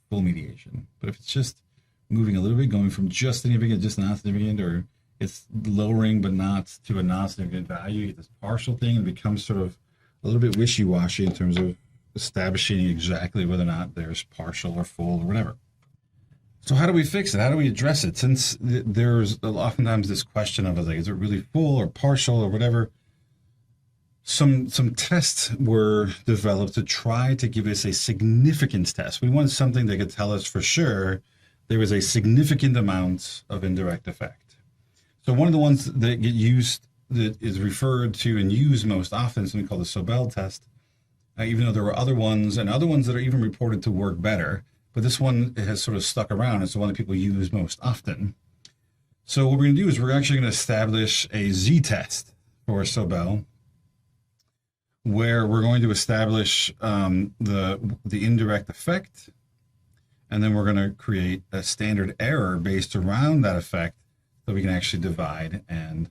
full mediation. But if it's just moving a little bit, going from just significant, just non-significant, or it's lowering but not to a non-significant value, you get this partial thing and becomes sort of a little bit wishy-washy in terms of establishing exactly whether or not there's partial or full or whatever. So how do we fix it? How do we address it? Since there's oftentimes this question of, like, is it really full or partial or whatever? Some tests were developed to try to give us a significance test. We wanted something that could tell us for sure there was a significant amount of indirect effect. So one of the ones that get used, that is referred to and used most often, is something called the Sobel test. Even though there were other ones and other ones that are even reported to work better. But this one has sort of stuck around. It's the one that people use most often. So what we're going to do is we're actually going to establish a Z-test for Sobel, where we're going to establish the indirect effect, and then we're going to create a standard error based around that effect so we can actually divide and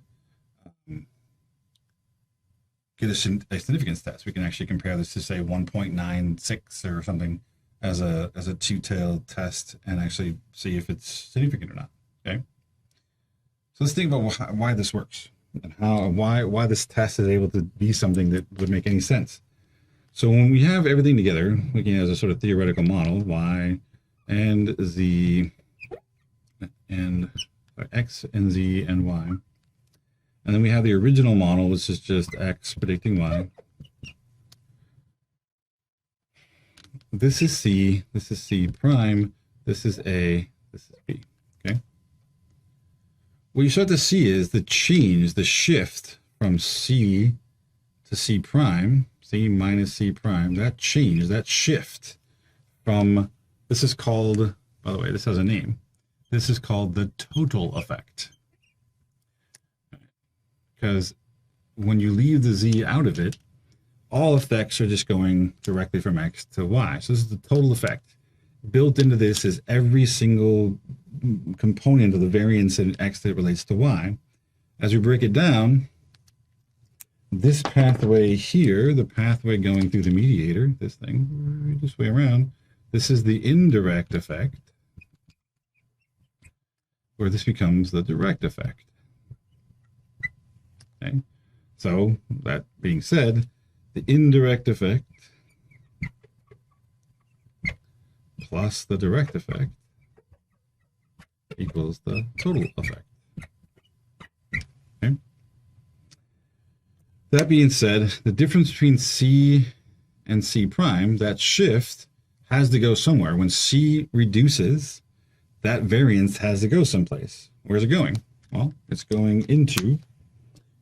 get a significance test. We can actually compare this to, say, 1.96 or something as a two-tailed test and actually see if it's significant or not. Okay. So let's think about why this works and why this test is able to be something that would make any sense. So when we have everything together, looking as a sort of theoretical model, Y and Z and X and Z and Y, and then we have the original model, which is just X predicting Y. This is C, this is C prime, this is A, this is B, okay? What you start to see is the change, the shift from C to C prime, C minus C prime, that change, that shift from, this is called, by the way, this has a name. This is called the total effect. Because when you leave the Z out of it, all effects are just going directly from X to Y. So this is the total effect. Built into this is every single component of the variance in X that relates to Y. As we break it down, this pathway here, the pathway going through the mediator, this thing, this way around, this is the indirect effect, where this becomes the direct effect. Okay, so that being said, the indirect effect plus the direct effect equals the total effect. Okay. That being said, the difference between C and C prime, that shift has to go somewhere. When C reduces, that variance has to go someplace. Where's it going? Well, it's going into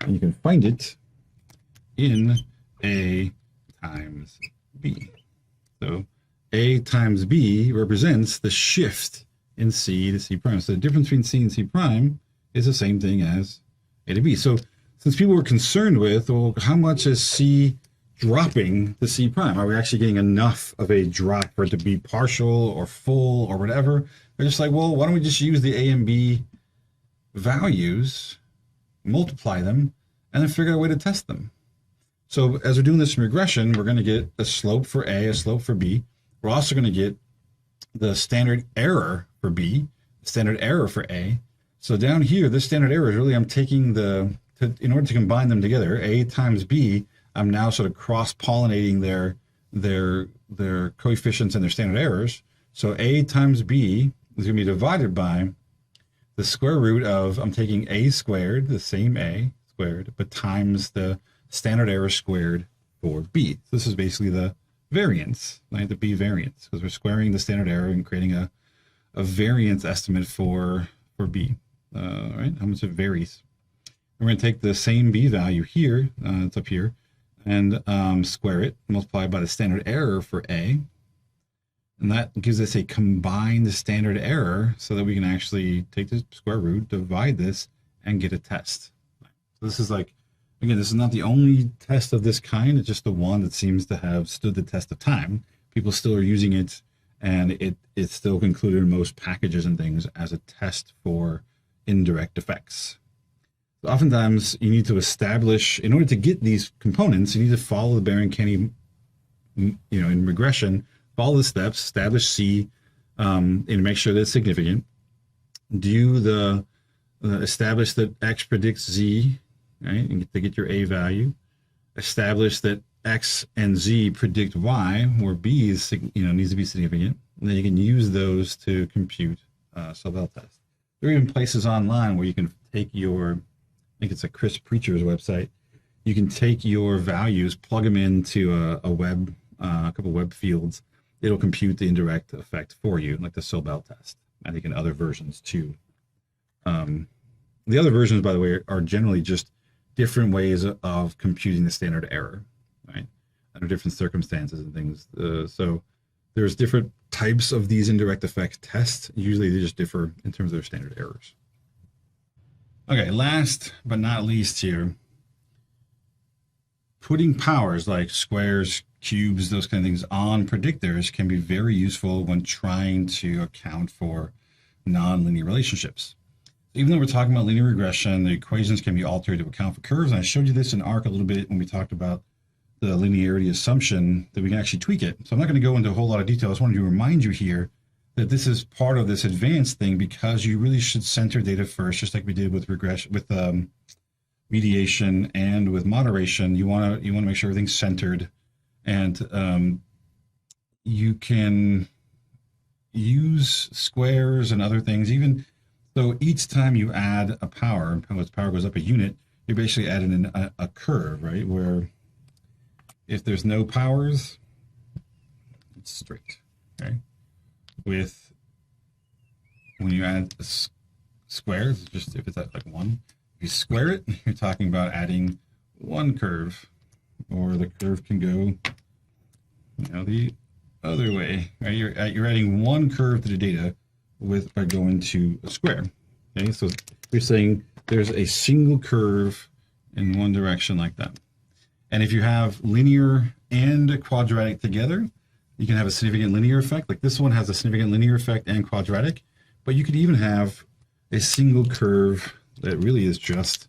And you can find it in A times B. So A times B represents the shift in C to C prime. So the difference between C and C prime is the same thing as A to B. So since people were concerned with, well, how much is C dropping to C prime? Are we actually getting enough of a drop for it to be partial or full or whatever? They're just like, well, why don't we just use the A and B values, multiply them, and then figure out a way to test them. So as we're doing this in regression, we're going to get a slope for A, a slope for B. We're also going to get the standard error for B, the standard error for A. So down here, this standard error is really, I'm taking in order to combine them together, A times B, I'm now sort of cross-pollinating their coefficients and their standard errors. So A times B is going to be divided by the square root of, I'm taking A squared, the same A squared, but times the standard error squared for B. So this is basically the variance, right? The B variance, because we're squaring the standard error and creating a variance estimate for B, right? How much it varies. We're going to take the same B value here, it's up here, and square it, multiply by the standard error for A. And that gives us a combined standard error so that we can actually take the square root, divide this, and get a test. So this is like, again, this is not the only test of this kind. It's just the one that seems to have stood the test of time. People still are using it, and it's still included in most packages and things as a test for indirect effects. So oftentimes, you need to establish, in order to get these components, you need to follow the Baron-Kenny, in regression, follow the steps, establish C, and make sure that it's significant. Do establish that X predicts Z, right? And to get your A value. Establish that X and Z predict Y, where B is, needs to be significant. And then you can use those to compute Sobel test. There are even places online where you can take your, I think it's a Chris Preacher's website. You can take your values, plug them into a couple web fields. It'll compute the indirect effect for you, like the Sobel test. I think in other versions too. The other versions, by the way, are generally just different ways of computing the standard error, right? Under different circumstances and things. So there's different types of these indirect effect tests. Usually they just differ in terms of their standard errors. Okay, last but not least here, putting powers like squares, cubes, those kind of things on predictors can be very useful when trying to account for nonlinear relationships. Even though we're talking about linear regression, the equations can be altered to account for curves. And I showed you this in ARC a little bit when we talked about the linearity assumption, that we can actually tweak it. So I'm not going to go into a whole lot of detail. I just wanted to remind you here that this is part of this advanced thing, because you really should center data first, just like we did with regression, with mediation and with moderation. You want to make sure everything's centered, and you can use squares and other things. Even so, each time you add a power, how its power goes up a unit, you're basically adding in a curve, right? Where if there's no powers, it's straight, okay? When you add squares, just if it's at like 1, if you square it, you're talking about adding 1 curve, or the curve can go, the other way, right? You're adding 1 curve to the data by going to a square. Okay, so you're saying there's a single curve in one direction like that. And if you have linear and quadratic together, you can have a significant linear effect. Like this one has a significant linear effect and quadratic, but you could even have a single curve that really is just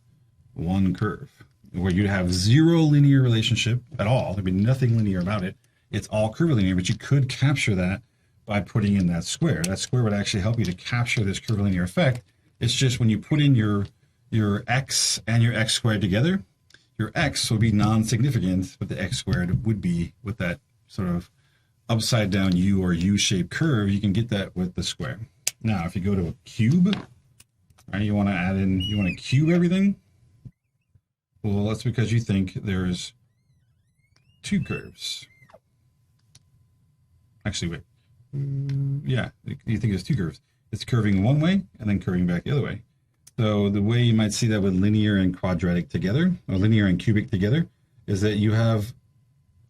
1 curve, where you'd have 0 linear relationship at all. There'd be nothing linear about it. It's all curvilinear, but you could capture that by putting in that square. That square would actually help you to capture this curvilinear effect. It's just when you put in your x and your x squared together, your x will be non-significant, but the x squared would be with that sort of upside down U or U-shaped curve. You can get that with the square. Now, if you go to a cube, right, you want to cube everything. Well, that's because you think there's 2 curves. Actually, wait. Yeah, you think there's 2 curves. It's curving one way and then curving back the other way. So the way you might see that with linear and quadratic together, or linear and cubic together, is that you have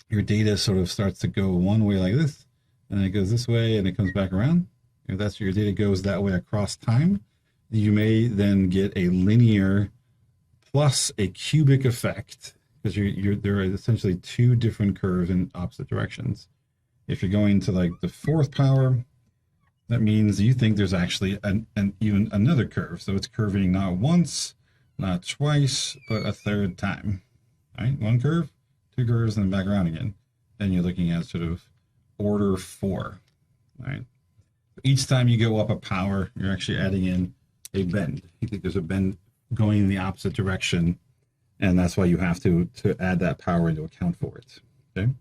your data sort of starts to go one way like this, and then it goes this way, and it comes back around. If that's your data goes that way across time, you may then get a linear plus a cubic effect, because there are essentially two different curves in opposite directions. If you're going to like the fourth power, that means you think there's actually even another curve. So it's curving not once, not twice, but a third time. Right? One curve, two curves, and then back around again. Then you're looking at sort of order 4. Right? Each time you go up a power, you're actually adding in a bend. You think there's a bend going in the opposite direction, and that's why you have to add that power into account for it. Okay.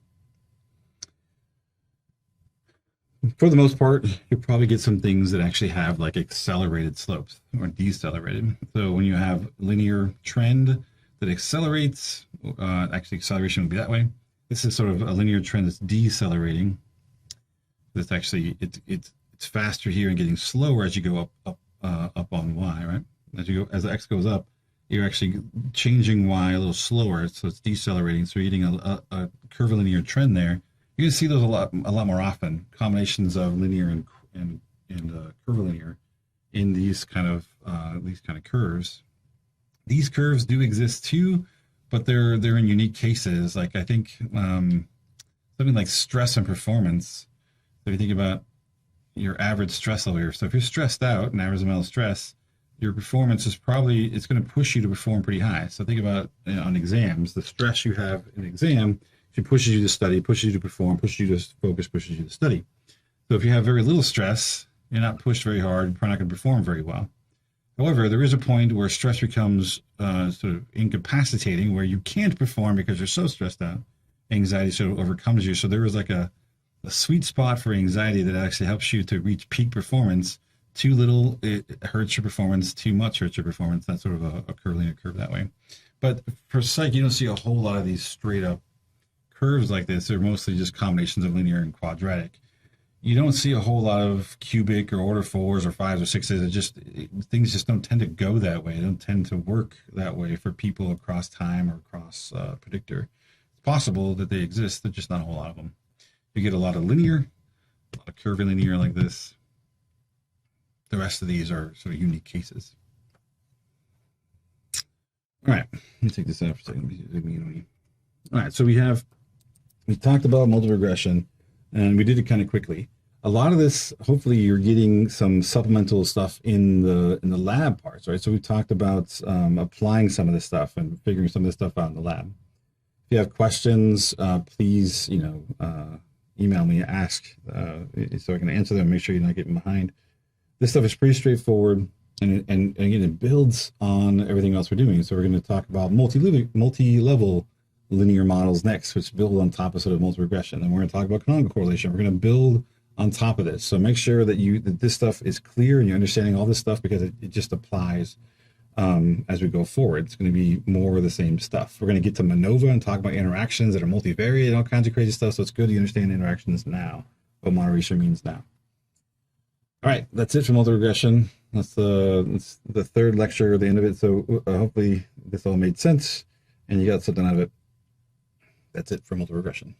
For the most part, you probably get some things that actually have like accelerated slopes or decelerated. So when you have linear trend that accelerates, actually acceleration would be that way. This is sort of a linear trend that's decelerating. That's actually it's faster here and getting slower as you go up on y, right? As the x goes up, you're actually changing y a little slower, so it's decelerating. So you're getting a curvilinear trend there. You're going to see those a lot more often. Combinations of linear and curvilinear in these kind of curves. These curves do exist too, but they're in unique cases. Like I think something like stress and performance. So if you think about your average stress level here, so if you're stressed out, an average amount of stress, your performance is it's going to push you to perform pretty high. So think about on exams, the stress you have in an exam. It pushes you to study, pushes you to perform, pushes you to focus, pushes you to study. So if you have very little stress, you're not pushed very hard, you're probably not going to perform very well. However, there is a point where stress becomes sort of incapacitating, where you can't perform because you're so stressed out. Anxiety sort of overcomes you. So there is like a sweet spot for anxiety that actually helps you to reach peak performance. Too little, it hurts your performance. Too much hurts your performance. That's sort of a curvilinear curve that way. But for psych, you don't see a whole lot of these straight up curves like this. They're mostly just combinations of linear and quadratic. You don't see a whole lot of cubic or order 4s or 5s or 6s. Things just don't tend to go that way. They don't tend to work that way for people across time or across predictor. It's possible that they exist, there's just not a whole lot of them. You get a lot of linear, a lot of curvilinear like this. The rest of these are sort of unique cases. All right, let me take this out for a second. All right, so we talked about multiple regression, and we did it kind of quickly. A lot of this, hopefully you're getting some supplemental stuff in the lab parts, right? So we talked about applying some of this stuff and figuring some of this stuff out in the lab. If you have questions, please, email me, ask, so I can answer them, make sure you're not getting behind. This stuff is pretty straightforward, and again, it builds on everything else we're doing. So we're going to talk about multi-level linear models next, which build on top of sort of multiple regression. And we're going to talk about canonical correlation. We're going to build on top of this. So make sure that this stuff is clear and you're understanding all this stuff, because it just applies as we go forward. It's going to be more of the same stuff. We're going to get to MANOVA and talk about interactions that are multivariate and all kinds of crazy stuff. So it's good you understand interactions now, what moderation means now. All right, that's it for multiple regression. That's the third lecture at the end of it. So hopefully this all made sense and you got something out of it. That's it for multiple regression.